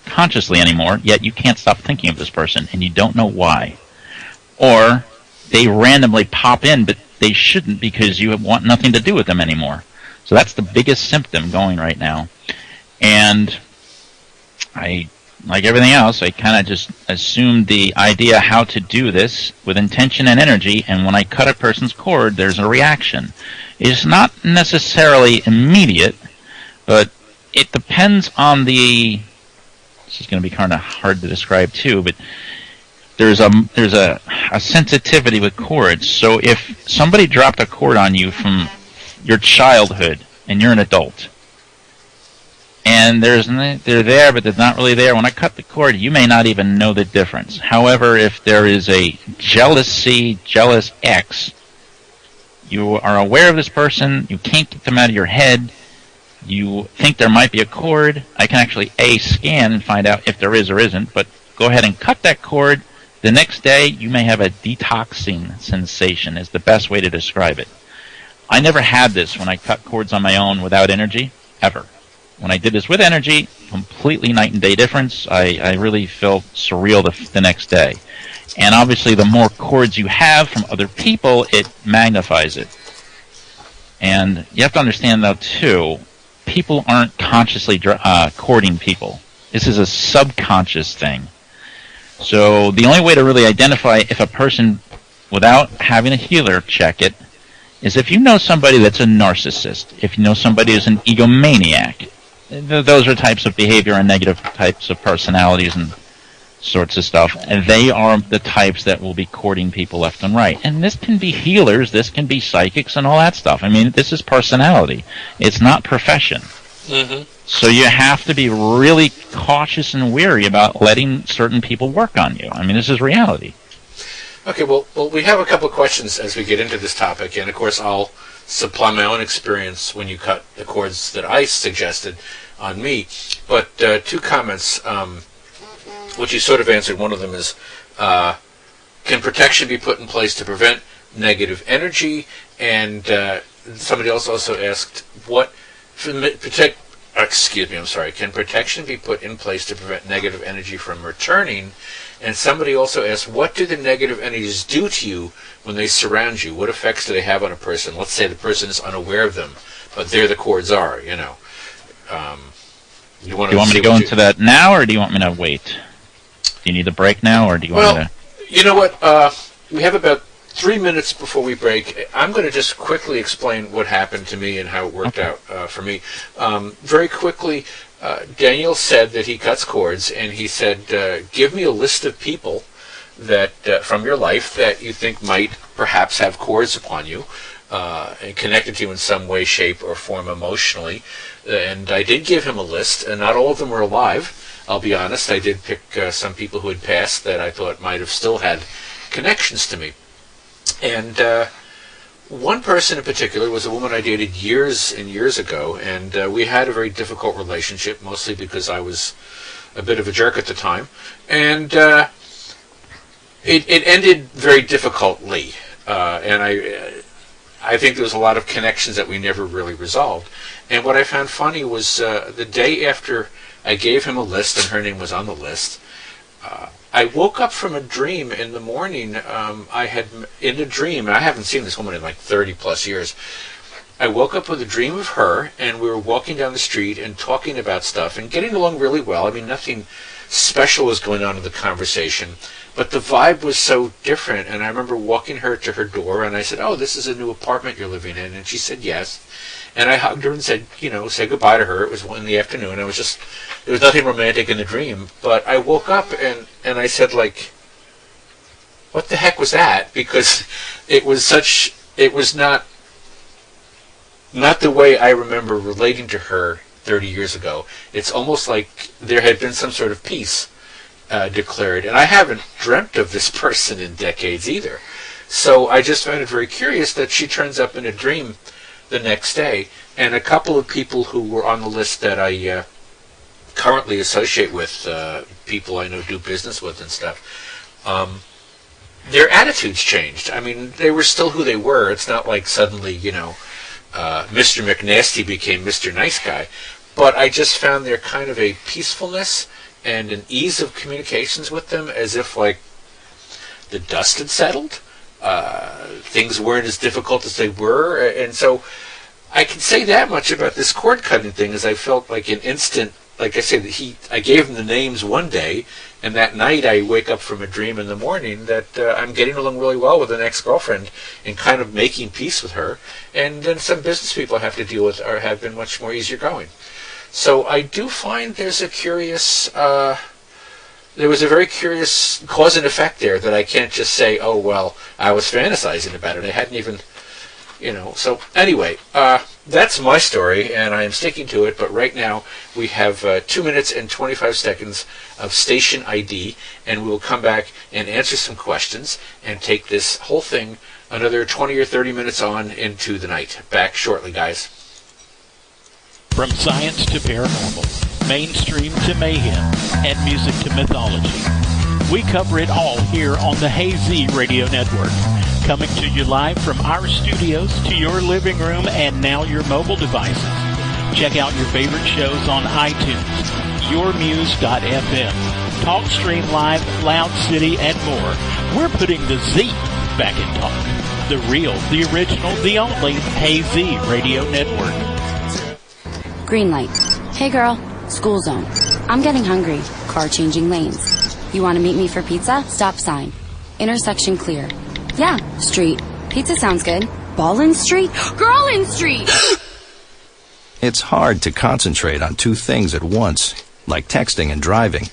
[SPEAKER 4] consciously anymore, yet you can't stop thinking of this person, and you don't know why. Or they randomly pop in, but they shouldn't because you want nothing to do with them anymore. So that's the biggest symptom going right now. And like everything else, I kind of just assumed the idea how to do this with intention and energy, and when I cut a person's cord, there's a reaction. It's not necessarily immediate, but it depends on the... This is going to be kind of hard to describe too, but there's a sensitivity with cords. So if somebody dropped a cord on you from your childhood and you're an adult, and they're there but they're not really there, when I cut the cord, you may not even know the difference. However, if there is a jealous X, you are aware of this person, you can't get them out of your head, you think there might be a cord, I can actually scan and find out if there is or isn't, but go ahead and cut that cord. The next day, you may have a detoxing sensation is the best way to describe it. I never had this when I cut cords on my own without energy, ever. When I did this with energy, completely night and day difference. I really felt surreal the next day. And obviously, the more cords you have from other people, it magnifies it. And you have to understand, though, too, people aren't consciously courting people. This is a subconscious thing. So the only way to really identify if a person, without having a healer check it, is if you know somebody that's a narcissist, if you know somebody who's an egomaniac. Those are types of behavior and negative types of personalities and sorts of stuff. And they are the types that will be courting people left and right. And this can be healers, this can be psychics and all that stuff. I mean, this is personality. It's not profession.
[SPEAKER 3] Mm-hmm.
[SPEAKER 4] So you have to be really cautious and wary about letting certain people work on you. I mean, this is reality.
[SPEAKER 3] Okay, well, we have a couple of questions as we get into this topic, and of course I'll supply my own experience when you cut the cords that I suggested on me. But two comments, which you sort of answered. One of them is, can protection be put in place to prevent negative energy? And somebody else also asked, can protection be put in place to prevent negative energy from returning? And somebody also asked, what do the negative energies do to you when they surround you? What effects do they have on a person? Let's say the person is unaware of them, but there the cords are, you know. Do you want me to go into
[SPEAKER 4] that now, or do you want me to wait? Do you need a break now, or do you want me to...
[SPEAKER 3] You know what? We have about 3 minutes before we break. I'm going to just quickly explain what happened to me and how it worked out for me. Very quickly, Daniel said that he cuts cords, and he said, give me a list of people that from your life that you think might perhaps have cords upon you and connected to you in some way, shape, or form emotionally. And I did give him a list, and not all of them were alive. I'll be honest. I did pick some people who had passed that I thought might have still had connections to me. And one person in particular was a woman I dated years and years ago, and we had a very difficult relationship, mostly because I was a bit of a jerk at the time. And it ended very difficultly, and I think there was a lot of connections that we never really resolved. And what I found funny was the day after I gave him a list, and her name was on the list, I woke up from a dream in the morning. In a dream, I haven't seen this woman in like 30 plus years. I woke up with a dream of her, and we were walking down the street and talking about stuff and getting along really well. I mean, nothing special was going on in the conversation, but the vibe was so different. And I remember walking her to her door, and I said, "Oh, this is a new apartment you're living in?" And she said, "Yes." And I hugged her and said, say goodbye to her. It was 1 in the afternoon. There was nothing romantic in the dream. But I woke up and I said, like, what the heck was that? Because it was not the way I remember relating to her 30 years ago. It's almost like there had been some sort of peace declared. And I haven't dreamt of this person in decades either. So I just found it very curious that she turns up in a dream the next day, and a couple of people who were on the list that I currently associate with, people I know do business with and stuff, their attitudes changed. I mean, they were still who they were. It's not like suddenly, Mr. McNasty became Mr. Nice Guy, but I just found there kind of a peacefulness and an ease of communications with them, as if like the dust had settled. Things weren't as difficult as they were, and so I can say that much about this cord cutting thing, as I felt like an instant, like I said, I gave him the names one day, and that night I wake up from a dream in the morning that I'm getting along really well with an ex-girlfriend and kind of making peace with her, and then some business people I have to deal with have been much more easier going. So I do find there's a curious... there was a very curious cause and effect there that I can't just say, oh, well, I was fantasizing about it. I hadn't even, So anyway, that's my story, and I am sticking to it. But right now we have 2 minutes and 25 seconds of station ID, and we will come back and answer some questions and take this whole thing another 20 or 30 minutes on into the night. Back shortly, guys.
[SPEAKER 15] From science to paranormal, mainstream to mayhem, and music to mythology. We cover it all here on the Hazy Radio Network. Coming to you live from our studios to your living room and now your mobile devices. Check out your favorite shows on iTunes, yourmuse.fm, TalkStream Live, Loud City, and more. We're putting the Z back in talk. The real, the original, the only Hazy Radio Network.
[SPEAKER 16] Green light. Hey girl, school zone. I'm getting hungry. Car changing lanes. You want to meet me for pizza? Stop sign. Intersection clear. Yeah, street. Pizza sounds good. Ballin' Street? Girlin' Street!
[SPEAKER 17] It's hard to concentrate on two things at once, like texting and driving.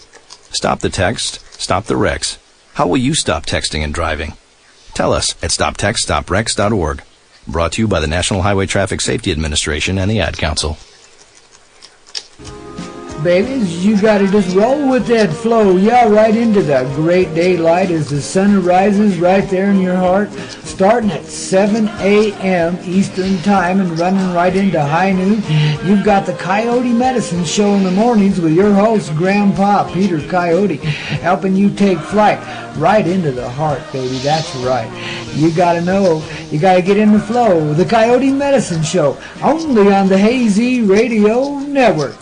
[SPEAKER 17] Stop the text, stop the wrecks. How will you stop texting and driving? Tell us at stoptextstopwrecks.org. Brought to you by the National Highway Traffic Safety Administration and the Ad Council.
[SPEAKER 18] Babies, you gotta just roll with that flow, yeah, right into the great daylight as the sun rises right there in your heart, starting at 7 a.m. Eastern Time and running right into high noon. You've got the Coyote Medicine Show in the mornings with your host, Grandpa Peter Coyote, helping you take flight right into the heart, baby, that's right. You gotta know, you gotta get in the flow. The Coyote Medicine Show, only on the Hazy Radio Network.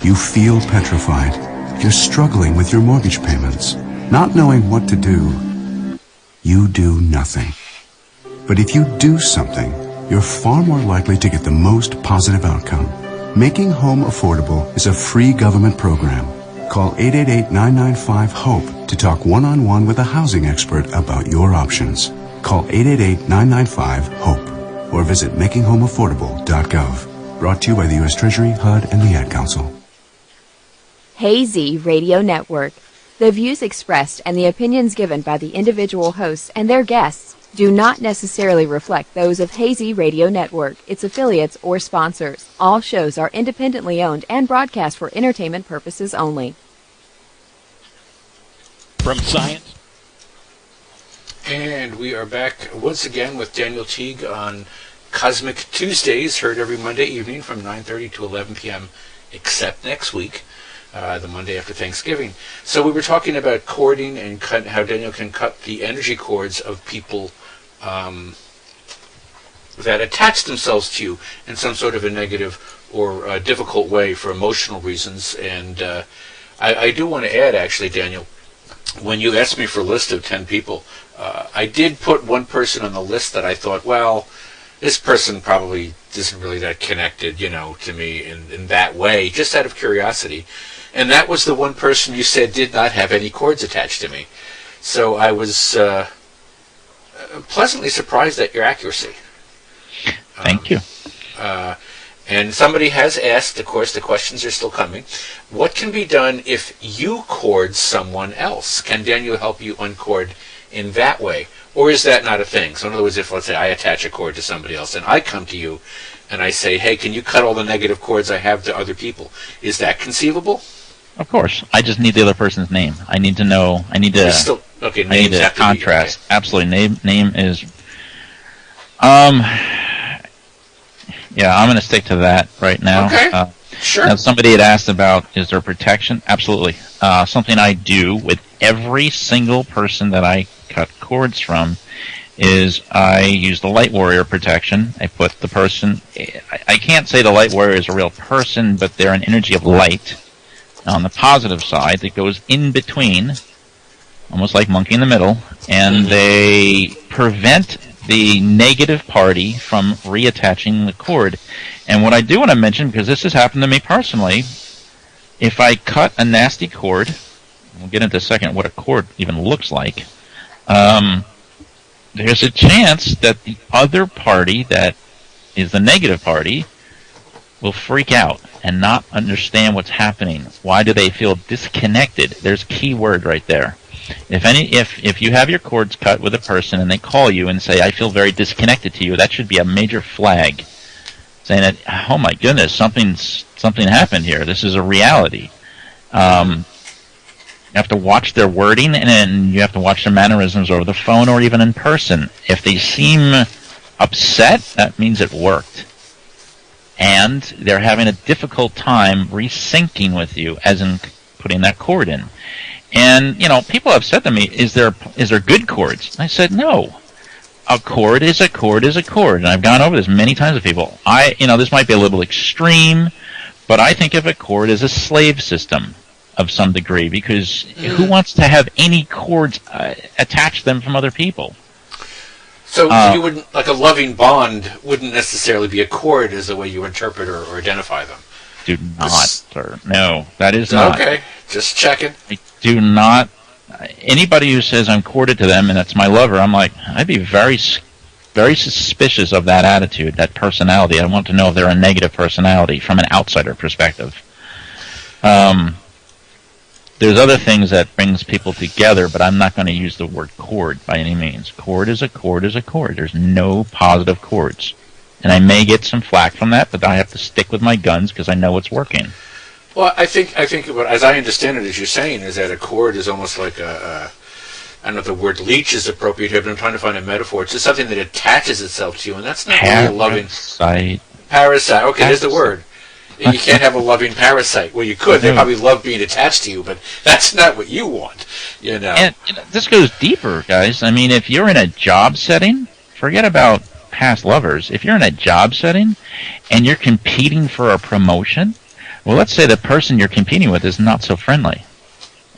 [SPEAKER 19] You feel petrified. You're struggling with your mortgage payments, not knowing what to do. You do nothing. But if you do something, you're far more likely to get the most positive outcome. Making Home Affordable is a free government program. Call 888-995-HOPE to talk one-on-one with a housing expert about your options. Call 888-995-HOPE or visit makinghomeaffordable.gov. Brought to you by the U.S. Treasury, HUD, and the Ad Council.
[SPEAKER 1] Hazy Radio Network. The views expressed and the opinions given by the individual hosts and their guests do not necessarily reflect those of Hazy Radio Network, its affiliates, or sponsors. All shows are independently owned and broadcast for entertainment purposes only.
[SPEAKER 15] From science.
[SPEAKER 3] And we are back once again with Daniel Teague on Cosmic Tuesdays, heard every Monday evening from 9:30 to 11 p.m., except next week. The Monday after Thanksgiving. So we were talking about cording and how Daniel can cut the energy cords of people that attach themselves to you in some sort of a negative or difficult way for emotional reasons. And I do want to add, actually, Daniel, when you asked me for a list of 10 people, I did put one person on the list that I thought, well, this person probably isn't really that connected, to me in that way, just out of curiosity. And that was the one person you said did not have any cords attached to me. So I was pleasantly surprised at your accuracy.
[SPEAKER 4] Thank you.
[SPEAKER 3] And somebody has asked, of course, the questions are still coming, what can be done if you cord someone else? Can Daniel help you uncord in that way? Or is that not a thing? So in other words, if, let's say, I attach a cord to somebody else and I come to you and I say, hey, can you cut all the negative cords I have to other people? Is that conceivable?
[SPEAKER 4] Of course. I just need the other person's name. I need to know. I need to.
[SPEAKER 3] Still, okay,
[SPEAKER 4] I need to contrast. Okay. Absolutely. Name is. Yeah, I'm going to stick to that right now.
[SPEAKER 3] Okay. Sure.
[SPEAKER 4] Now, somebody had asked about, is there protection? Absolutely. Something I do with every single person that I cut cords from is I use the Light Warrior protection. I put the person. I can't say the Light Warrior is a real person, but they're an energy of light on the positive side that goes in between, almost like monkey in the middle, and they prevent the negative party from reattaching the cord. And what I do want to mention, because this has happened to me personally, if I cut a nasty cord, we'll get into a second what a cord even looks like, there's a chance that the other party that is the negative party will freak out and not understand what's happening. Why do they feel disconnected? There's a key word right there. If you have your cords cut with a person and they call you and say, I feel very disconnected to you, that should be a major flag saying that, oh my goodness, something happened here. This is a reality. You have to watch their wording, and then you have to watch their mannerisms over the phone or even in person. If they seem upset, that means it worked. And they're having a difficult time resyncing with you, as in putting that cord in. And, people have said to me, is there good cords? And I said, no. A cord is a cord is a cord. And I've gone over this many times with people. This might be a little extreme, but I think of a cord as a slave system. of some degree, because who wants to have any cords attach them from other people?
[SPEAKER 3] So you wouldn't, like a loving bond wouldn't necessarily be a cord as the way you interpret or identify them.
[SPEAKER 4] Do not, sir. No, that is not.
[SPEAKER 3] Okay, just checking.
[SPEAKER 4] I do not. Anybody who says I'm corded to them and that's my lover, I'm like, I'd be very, very suspicious of that attitude, that personality. I want to know if they're a negative personality from an outsider perspective. There's other things that brings people together, but I'm not going to use the word cord by any means. Cord is a cord is a cord. There's no positive cords. And I may get some flack from that, but I have to stick with my guns because I know it's working.
[SPEAKER 3] Well, I think as I understand it, as you're saying, is that a cord is almost like I don't know if the word leech is appropriate here, but I'm trying to find a metaphor. It's just something that attaches itself to you, and that's not really a loving... Parasite. Okay, there's the word. You can't have a loving parasite. Well, you could. They probably love being attached to you, but that's not what you want, you know.
[SPEAKER 4] And this goes deeper, guys. I mean, if you're in a job setting, forget about past lovers. If you're in a job setting and you're competing for a promotion, well, let's say the person you're competing with is not so friendly.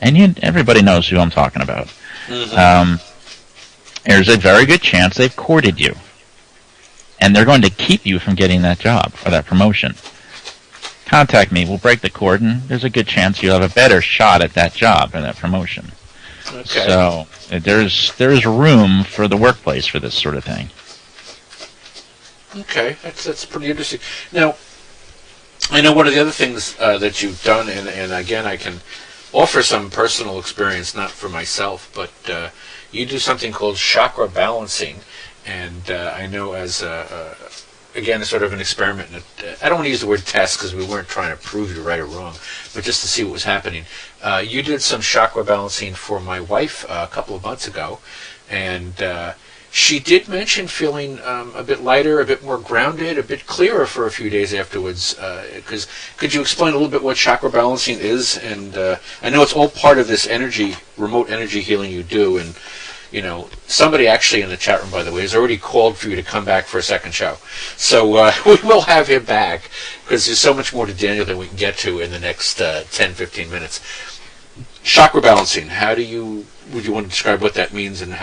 [SPEAKER 4] And everybody knows who I'm talking about. Mm-hmm. There's a very good chance they've courted you. And they're going to keep you from getting that job or that promotion. Contact me. We'll break the cord, and there's a good chance you'll have a better shot at that job and that promotion.
[SPEAKER 3] Okay.
[SPEAKER 4] So there's room for the workplace for this sort of thing.
[SPEAKER 3] Okay, that's pretty interesting. Now, I know one of the other things that you've done, and again, I can offer some personal experience, not for myself, but you do something called chakra balancing, and I know as again, sort of an experiment. I don't want to use the word test because we weren't trying to prove you right or wrong, but just to see what was happening. You did some chakra balancing for my wife a couple of months ago, and she did mention feeling a bit lighter, a bit more grounded, a bit clearer for a few days afterwards. Could you explain a little bit what chakra balancing is? And I know it's all part of this remote energy healing you do, and you know, somebody actually in the chat room, by the way, has already called for you to come back for a second show. So we will have him back because there's so much more to Daniel than we can get to in the next 10-15 minutes. Chakra balancing, would you want to describe what that means and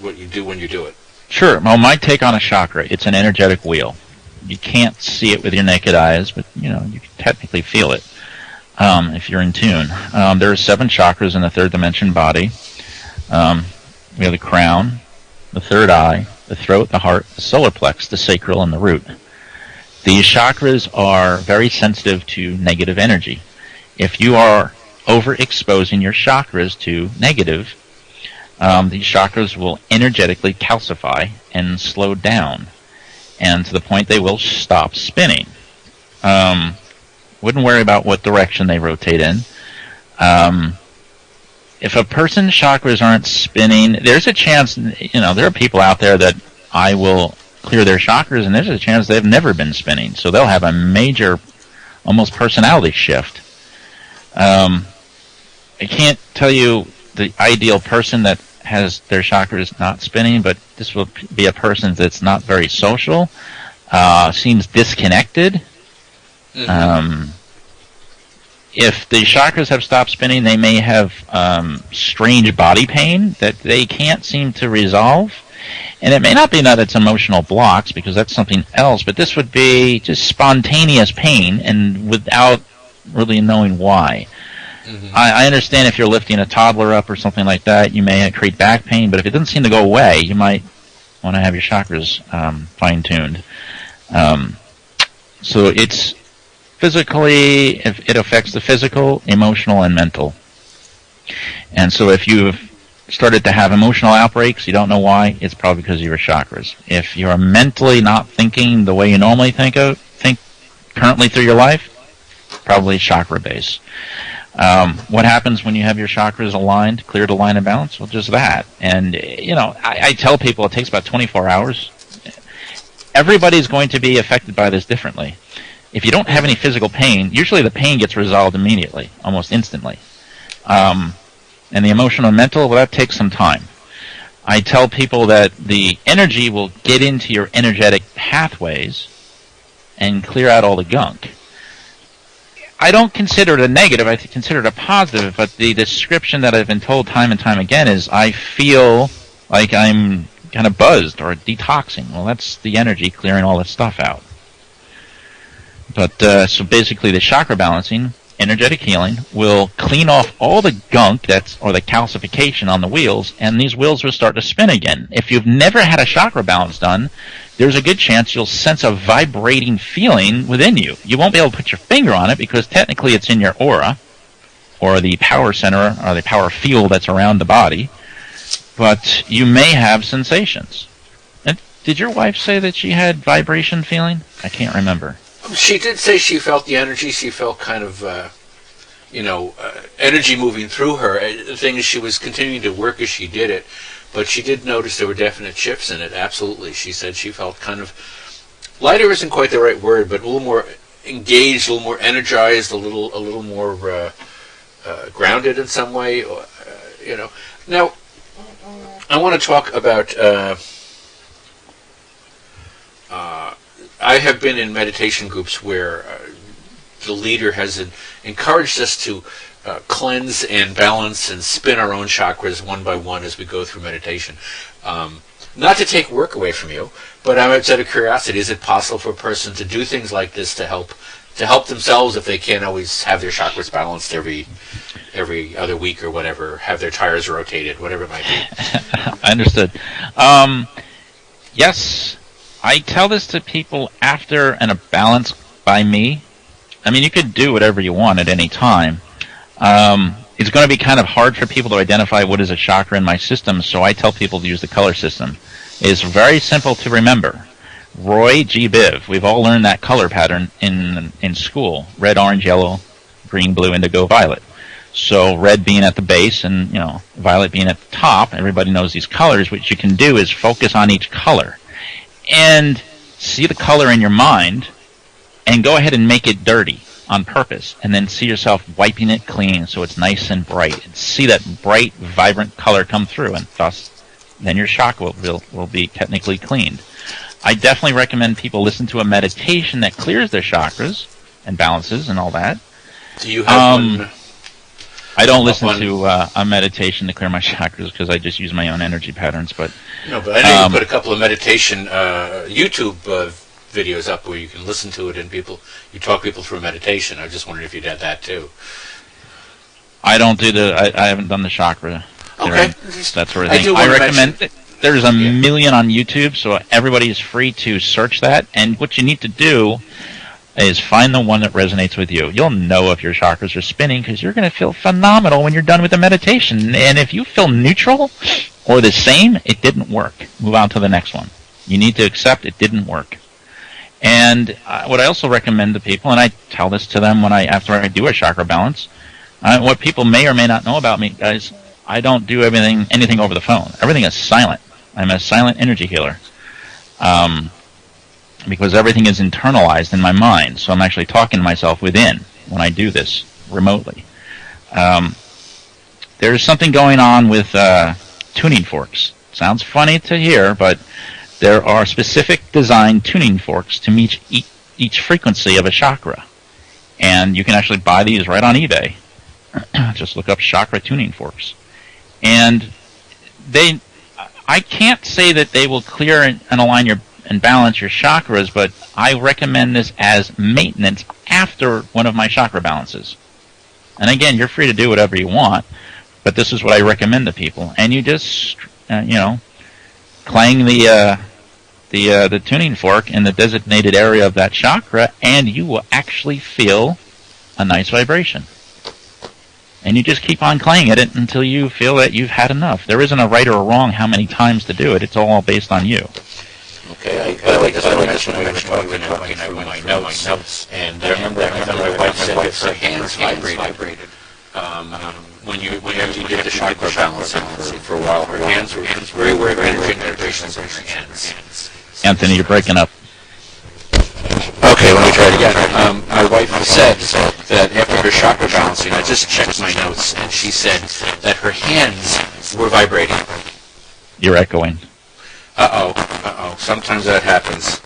[SPEAKER 3] what you do when you do it?
[SPEAKER 4] Sure. Well, my take on a chakra, it's an energetic wheel. You can't see it with your naked eyes, but you can technically feel it if you're in tune. There are 7 chakras in the third dimension body. We have the crown, the third eye, the throat, the heart, the solar plex, the sacral, and the root. These chakras are very sensitive to negative energy. If you are overexposing your chakras to negative, these chakras will energetically calcify and slow down, and to the point they will stop spinning. Wouldn't worry about what direction they rotate in. If a person's chakras aren't spinning, there's a chance, there are people out there that I will clear their chakras, and there's a chance they've never been spinning. So they'll have a major, almost personality shift. I can't tell you the ideal person that has their chakras not spinning, but this will be a person that's not very social, seems disconnected. Mm-hmm. If the chakras have stopped spinning, they may have strange body pain that they can't seem to resolve. And it may not be that it's emotional blocks, because that's something else, but this would be just spontaneous pain and without really knowing why. Mm-hmm. I understand if you're lifting a toddler up or something like that, you may create back pain, but if it doesn't seem to go away, you might want to have your chakras fine-tuned. So it's physically, it affects the physical, emotional, and mental. And so if you've started to have emotional outbreaks, you don't know why, it's probably because of your chakras. If you're mentally not thinking the way you normally think currently through your life, probably chakra base. What happens when you have your chakras aligned, cleared, aligned, and balanced? Well, just that. And, I tell people it takes about 24 hours. Everybody's going to be affected by this differently. If you don't have any physical pain, usually the pain gets resolved immediately, almost instantly. And the emotional and mental, well, that takes some time. I tell people that the energy will get into your energetic pathways and clear out all the gunk. I don't consider it a negative. I consider it a positive. But the description that I've been told time and time again is I feel like I'm kind of buzzed or detoxing. Well, that's the energy clearing all this stuff out. But so basically, the chakra balancing, energetic healing, will clean off all the gunk or the calcification on the wheels, and these wheels will start to spin again. If you've never had a chakra balance done, there's a good chance you'll sense a vibrating feeling within you. You won't be able to put your finger on it because technically it's in your aura, or the power center, or the power field that's around the body, but you may have sensations. And did your wife say that she had vibration feeling? I can't remember.
[SPEAKER 3] She did say she felt the energy. She felt kind of, energy moving through her. The thing is, she was continuing to work as she did it, but she did notice there were definite shifts in it. Absolutely. She said she felt kind of, lighter isn't quite the right word, but a little more engaged, a little more energized, a little more grounded in some way. Now, I want to talk about. I have been in meditation groups where the leader has encouraged us to cleanse and balance and spin our own chakras one by one as we go through meditation. Not to take work away from you, but I'm out of curiosity, is it possible for a person to do things like this to help themselves if they can't always have their chakras balanced every other week or whatever, have their tires rotated, whatever it might be?
[SPEAKER 4] Understood. Yes. I tell this to people after a balance by me. I mean, you could do whatever you want at any time. It's going to be kind of hard for people to identify what is a chakra in my system, so I tell people to use the color system. It's very simple to remember. Roy G. Biv. We've all learned that color pattern in school. Red, orange, yellow, green, blue, indigo, violet. So red being at the base and, violet being at the top. Everybody knows these colors. What you can do is focus on each color. And see the color in your mind and go ahead and make it dirty on purpose, and then see yourself wiping it clean so it's nice and bright, and see that bright, vibrant color come through, and thus then your chakra will be technically cleaned. I definitely recommend people listen to a meditation that clears their chakras and balances and all that.
[SPEAKER 3] Do you have one?
[SPEAKER 4] I don't listen to a meditation to clear my chakras because I just use my own energy patterns. But
[SPEAKER 3] no, but I know you put a couple of meditation YouTube videos up where you can listen to it and you talk people through meditation. I just wondered if you'd had that too.
[SPEAKER 4] I don't do I haven't done the chakra.
[SPEAKER 3] Okay.
[SPEAKER 4] That sort of thing. I recommend there's a million on YouTube, so everybody is free to search that. And what you need to do is find the one that resonates with you. You'll know if your chakras are spinning because you're going to feel phenomenal when you're done with the meditation. And if you feel neutral or the same, it didn't work. Move on to the next one. You need to accept it didn't work. And what I also recommend to people, and I tell this to them after I do a chakra balance, what people may or may not know about me, guys, I don't do anything over the phone. Everything is silent. I'm a silent energy healer. Because everything is internalized in my mind. So I'm actually talking to myself within when I do this remotely. There's something going on with tuning forks. Sounds funny to hear, but there are specific designed tuning forks to meet each frequency of a chakra. And you can actually buy these right on eBay. Just look up chakra tuning forks. And I can't say that they will clear and align and balance your chakras, but I recommend this as maintenance after one of my chakra balances. And again, you're free to do whatever you want, but this is what I recommend to people. And you just, clang the tuning fork in the designated area of that chakra, and you will actually feel a nice vibration. And you just keep on clanging it until you feel that you've had enough. There isn't a right or a wrong how many times to do it. It's all based on you.
[SPEAKER 3] Okay, by the way, just want to mention when we were talking through my notes, and I remember my wife said that her hands vibrated. When you did the chakra balancing for a while, her hands were very aware of energy and vibrations in her hands.
[SPEAKER 4] Anthony, you're breaking up.
[SPEAKER 3] Okay, let me try it again. My wife said that after her chakra balancing, I just checked my notes, and she said that her hands were vibrating.
[SPEAKER 4] You're echoing.
[SPEAKER 3] Uh-oh. Sometimes that happens.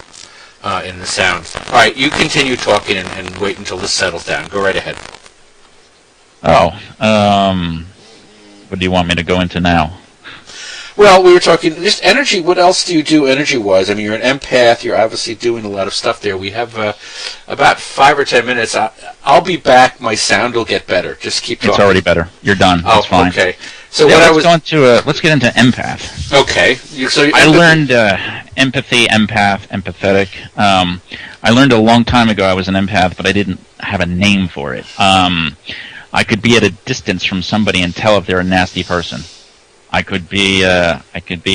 [SPEAKER 3] in the sound. All right, you continue talking and wait until this settles down. Go right ahead.
[SPEAKER 4] What do you want me to go into now?
[SPEAKER 3] Well, we were talking just energy. What else do you do energy-wise? I mean, you're an empath. You're obviously doing a lot of stuff there. We have about 5 or 10 minutes. I'll be back. My sound will get better. Just keep talking.
[SPEAKER 4] It's already better. You're done. That's fine.
[SPEAKER 3] Okay. So
[SPEAKER 4] let's get into empath.
[SPEAKER 3] Okay.
[SPEAKER 4] I learned empathy, empath, empathetic. I learned a long time ago I was an empath, but I didn't have a name for it. I could be at a distance from somebody and tell if they're a nasty person. I could be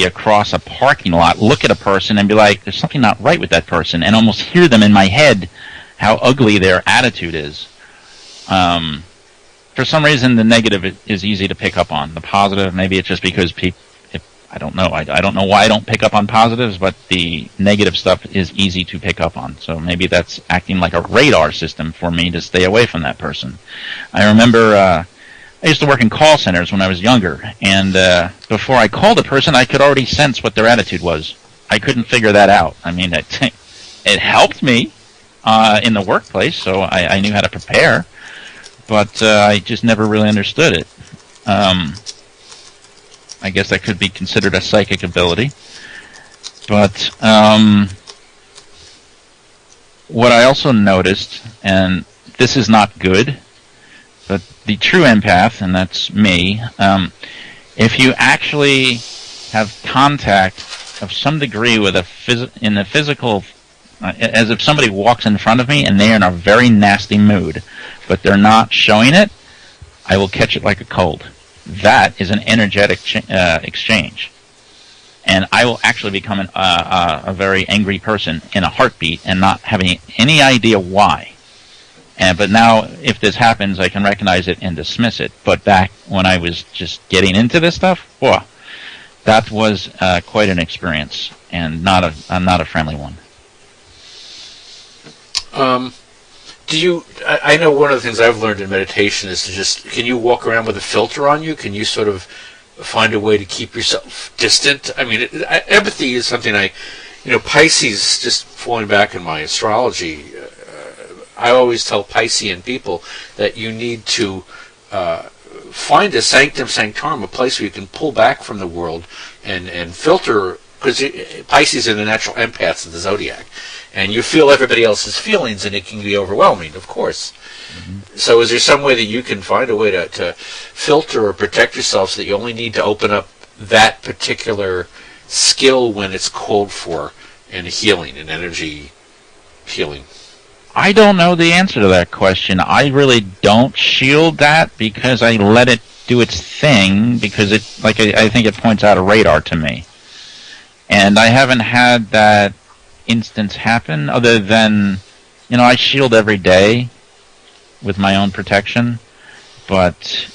[SPEAKER 4] across a parking lot, look at a person, and be like, "There's something not right with that person," and almost hear them in my head how ugly their attitude is. For some reason, the negative is easy to pick up on. The positive, maybe it's just because I don't know. I don't know why I don't pick up on positives, but the negative stuff is easy to pick up on. So maybe that's acting like a radar system for me to stay away from that person. I remember I used to work in call centers when I was younger, and before I called a person, I could already sense what their attitude was. I couldn't figure that out. I mean, it helped me in the workplace, so I knew how to prepare, but I just never really understood it. I guess that could be considered a psychic ability. But what I also noticed, and this is not good, but the true empath, and that's me, if you actually have contact of some degree with in the physical, as if somebody walks in front of me and they're in a very nasty mood, but they're not showing it, I will catch it like a cold. That is an energetic exchange. And I will actually become a very angry person in a heartbeat and not having any idea why. But now, if this happens, I can recognize it and dismiss it. But back when I was just getting into this stuff, that was quite an experience, and not a friendly one.
[SPEAKER 3] I know one of the things I've learned in meditation is to can you walk around with a filter on you? Can you sort of find a way to keep yourself distant? I mean, empathy is something Pisces, just falling back in my astrology, I always tell Piscean people that you need to find a sanctum sanctorum, a place where you can pull back from the world and filter, because Pisces are the natural empaths of the zodiac, and you feel everybody else's feelings, and it can be overwhelming, of course. Mm-hmm. So is there some way that you can find a way to filter or protect yourself so that you only need to open up that particular skill when it's called for in healing, in energy healing?
[SPEAKER 4] I don't know the answer to that question. I really don't shield that because I let it do its thing, because I think it points out a radar to me. And I haven't had that instance happen other than, I shield every day with my own protection. But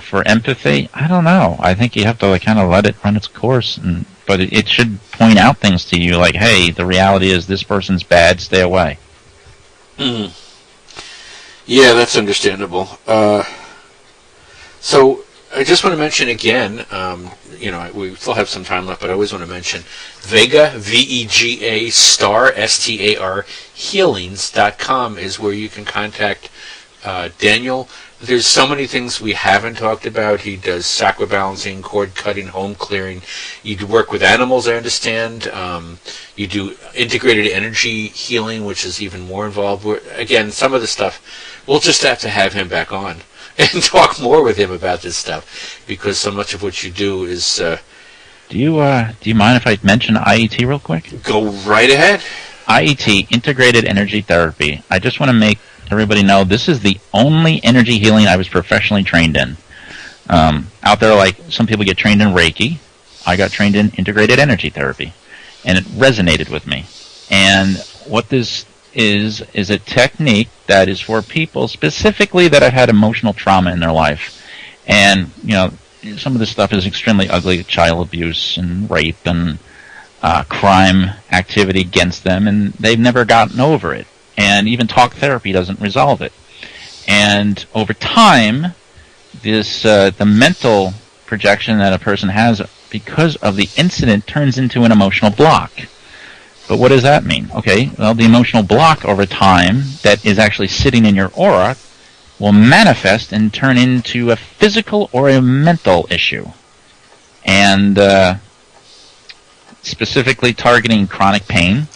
[SPEAKER 4] for empathy, I don't know. I think you have to kind of let it run its course. But it should point out things to you like, hey, the reality is this person's bad, stay away.
[SPEAKER 3] Mm. Yeah, that's understandable. So I just want to mention again, we still have some time left, but I always want to mention Vega, Vega, Star, STAR, healings.com is where you can contact Daniel. There's so many things we haven't talked about. He does chakra balancing, cord cutting, home clearing. You do work with animals, I understand. You do integrated energy healing, which is even more involved. Again, some of the stuff, we'll just have to have him back on and talk more with him about this stuff, because so much of what you do is...
[SPEAKER 4] Do you mind if I mention IET real quick?
[SPEAKER 3] Go right ahead.
[SPEAKER 4] IET, Integrated Energy Therapy. I just want to make everybody know this is the only energy healing I was professionally trained in. Out there, like some people get trained in Reiki, I got trained in integrated energy therapy, and it resonated with me. And what this is a technique that is for people specifically that have had emotional trauma in their life. And, some of this stuff is extremely ugly, child abuse and rape and crime activity against them, and they've never gotten over it. And even talk therapy doesn't resolve it. And over time, the mental projection that a person has because of the incident turns into an emotional block. But what does that mean? Okay, well, the emotional block over time that is actually sitting in your aura will manifest and turn into a physical or a mental issue. And specifically targeting chronic pain.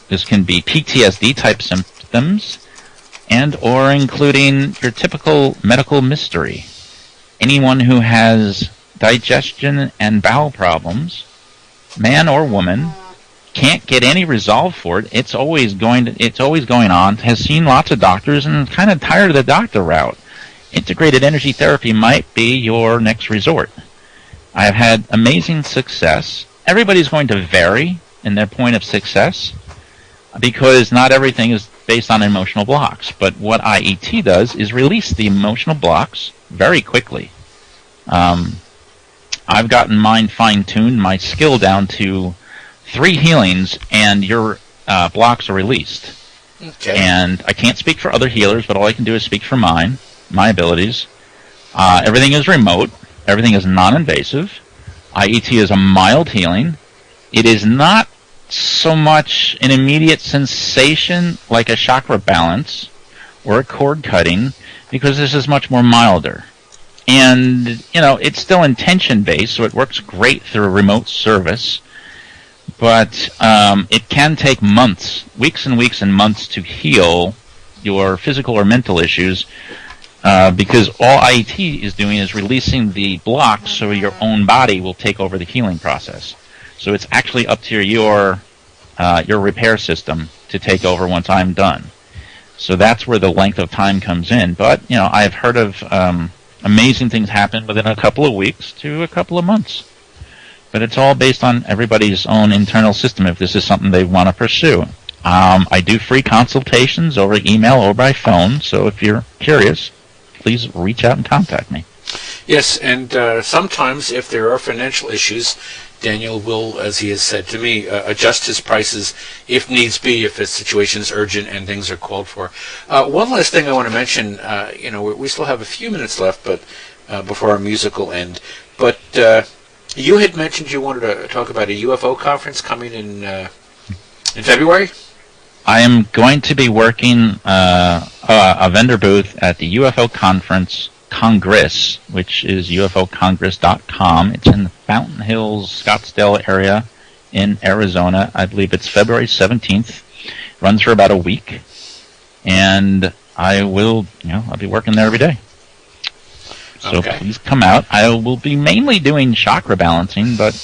[SPEAKER 4] This can be PTSD type symptoms and or including your typical medical mystery. Anyone who has digestion and bowel problems, man or woman, can't get any resolve for it. It's always going on. Has seen lots of doctors and kind of tired of the doctor route. Integrated energy therapy might be your next resort. I've had amazing success. Everybody's going to vary in their point of success because not everything is based on emotional blocks. But what IET does is release the emotional blocks very quickly. I've gotten mine fine-tuned, my skill down to 3 healings, and your blocks are released.
[SPEAKER 3] Okay.
[SPEAKER 4] And I can't speak for other healers, but all I can do is speak for my abilities. Everything is remote. Everything is non-invasive. IET is a mild healing. It is not so much an immediate sensation like a chakra balance or a cord cutting, because this is much more milder. And, it's still intention-based, so it works great through a remote service. But it can take months, weeks and weeks and months to heal your physical or mental issues, because all IET is doing is releasing the blocks so your own body will take over the healing process. So it's actually up to your repair system to take over once I'm done. So that's where the length of time comes in. But, I've heard of amazing things happen within a couple of weeks to a couple of months. But it's all based on everybody's own internal system if this is something they want to pursue. I do free consultations over email or by phone, so if you're curious, please reach out and contact me.
[SPEAKER 3] Yes, and sometimes if there are financial issues, Daniel will, as he has said to me, adjust his prices if needs be, if the situation is urgent and things are called for. One last thing I want to mention, we still have a few minutes left, but before our musical end. But you had mentioned you wanted to talk about a UFO conference coming in February?
[SPEAKER 4] I am going to be working a vendor booth at the UFO Conference Congress, which is ufocongress.com. It's in the Fountain Hills, Scottsdale area in Arizona. I believe it's February 17th. Runs for about a week. And I will, I'll be working there every day. So please come out. I will be mainly doing chakra balancing, but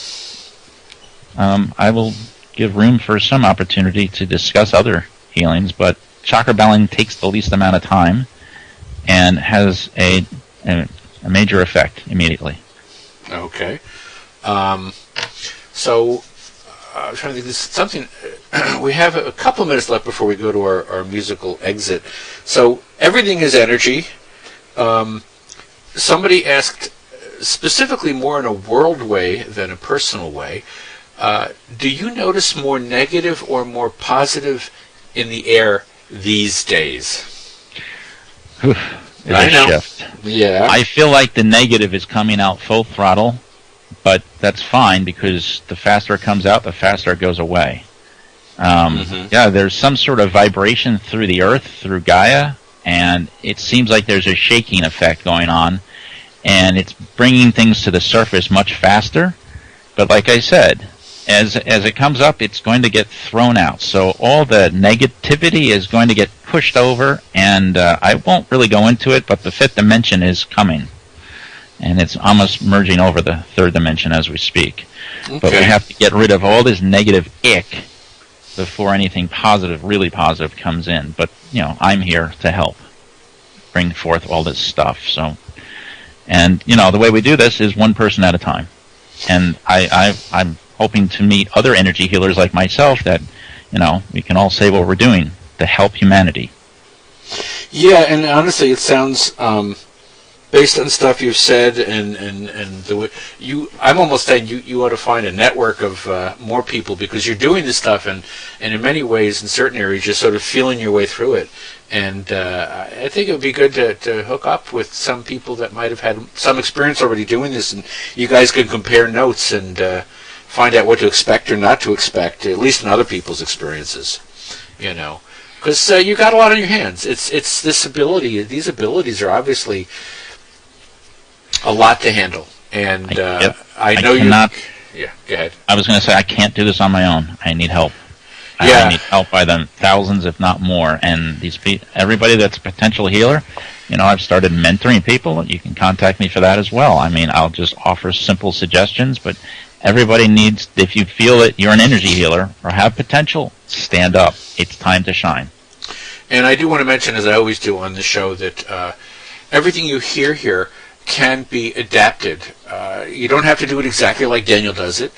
[SPEAKER 4] I will give room for some opportunity to discuss other healings. But chakra balancing takes the least amount of time and has a major effect immediately.
[SPEAKER 3] Okay. So I'm trying to think. This is something. We have a couple of minutes left before we go to our musical exit. So everything is energy. Somebody asked specifically more in a world way than a personal way. Do you notice more negative or more positive in the air these days?
[SPEAKER 4] I know. Shift.
[SPEAKER 3] Yeah.
[SPEAKER 4] I feel like the negative is coming out full throttle, but that's fine because the faster it comes out, the faster it goes away. Yeah, there's some sort of vibration through the earth, through Gaia, and it seems like there's a shaking effect going on, and it's bringing things to the surface much faster. But like I said, as it comes up, it's going to get thrown out. So all the negativity is going to get pushed over, and I won't really go into it, but the 5th dimension is coming. And it's almost merging over the 3rd dimension as we speak. Okay. But we have to get rid of all this negative ick before anything positive, really positive, comes in. But, I'm here to help bring forth all this stuff. So, and, the way we do this is one person at a time. And I'm hoping to meet other energy healers like myself that, we can all say what we're doing to help humanity.
[SPEAKER 3] Yeah, and honestly, it sounds, based on stuff you've said and the way I'm almost saying you ought to find a network of more people because you're doing this stuff and in many ways, in certain areas, you're sort of feeling your way through it. And I think it would be good to hook up with some people that might have had some experience already doing this, and you guys can compare notes and find out what to expect or not to expect, at least in other people's experiences, because you got a lot on your hands. It's this ability. These abilities are obviously a lot to handle, and I know you. Yeah, go ahead. I
[SPEAKER 4] was going to say I can't do this on my own. I need help. I need help by the thousands, if not more. And everybody that's a potential healer, I've started mentoring people. You can contact me for that as well. I mean, I'll just offer simple suggestions, but everybody needs, if you feel that you're an energy healer or have potential, stand up. It's time to shine.
[SPEAKER 3] And I do want to mention, as I always do on the show, that everything you hear here can be adapted. You don't have to do it exactly like Daniel does it.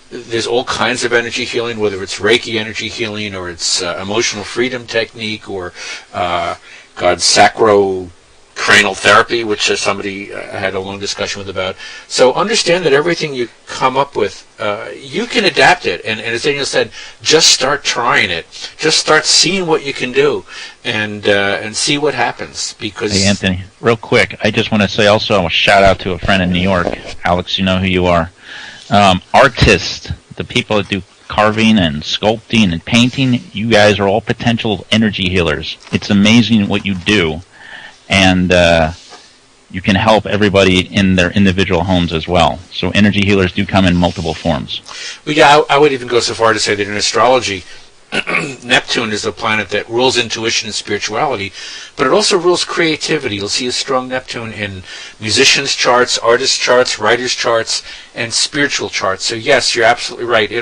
[SPEAKER 3] There's all kinds of energy healing, whether it's Reiki energy healing or it's emotional freedom technique or sacrocranial therapy, which somebody I had a long discussion with about. So understand that everything you come up with, you can adapt it. And as Daniel said, just start trying it. Just start seeing what you can do and see what happens. Because
[SPEAKER 4] hey, Anthony, real quick, I just want to say also a shout out to a friend in New York. Alex, you know who you are. Artists, the people that do carving and sculpting and painting, you guys are all potential energy healers. It's amazing what you do, and you can help everybody in their individual homes as well. So energy healers do come in multiple forms.
[SPEAKER 3] Well, yeah, I would even go so far to say that in astrology, Neptune is a planet that rules intuition and spirituality, but it also rules creativity. You'll see a strong Neptune in musicians' charts, artists' charts, writers' charts, and spiritual charts. So yes, you're absolutely right.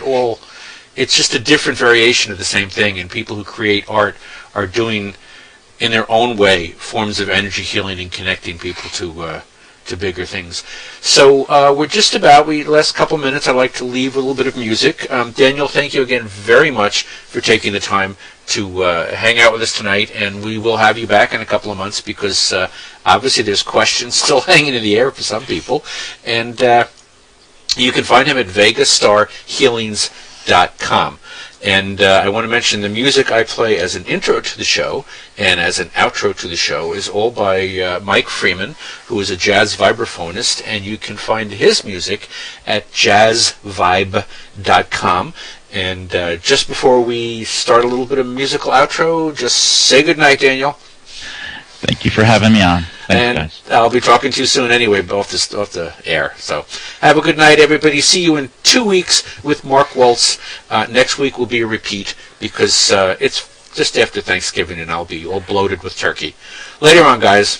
[SPEAKER 3] It's just a different variation of the same thing, and people who create art are doing, in their own way, forms of energy healing and connecting people to bigger things. So we're just about, last couple minutes, I'd like to leave a little bit of music. Daniel, thank you again very much for taking the time to hang out with us tonight, and we will have you back in a couple of months because obviously there's questions still hanging in the air for some people. And you can find him at vegastarhealings.com. And I want to mention the music I play as an intro to the show and as an outro to the show is all by Mike Freeman, who is a jazz vibraphonist, and you can find his music at jazzvibe.com. And just before we start a little bit of musical outro, just say goodnight, Daniel.
[SPEAKER 4] Thank you for having me on. Thanks, guys.
[SPEAKER 3] I'll be talking to you soon anyway, off the air. So have a good night, everybody. See you in 2 weeks with Mark Waltz. Next week will be a repeat because it's just after Thanksgiving and I'll be all bloated with turkey. Later on, guys.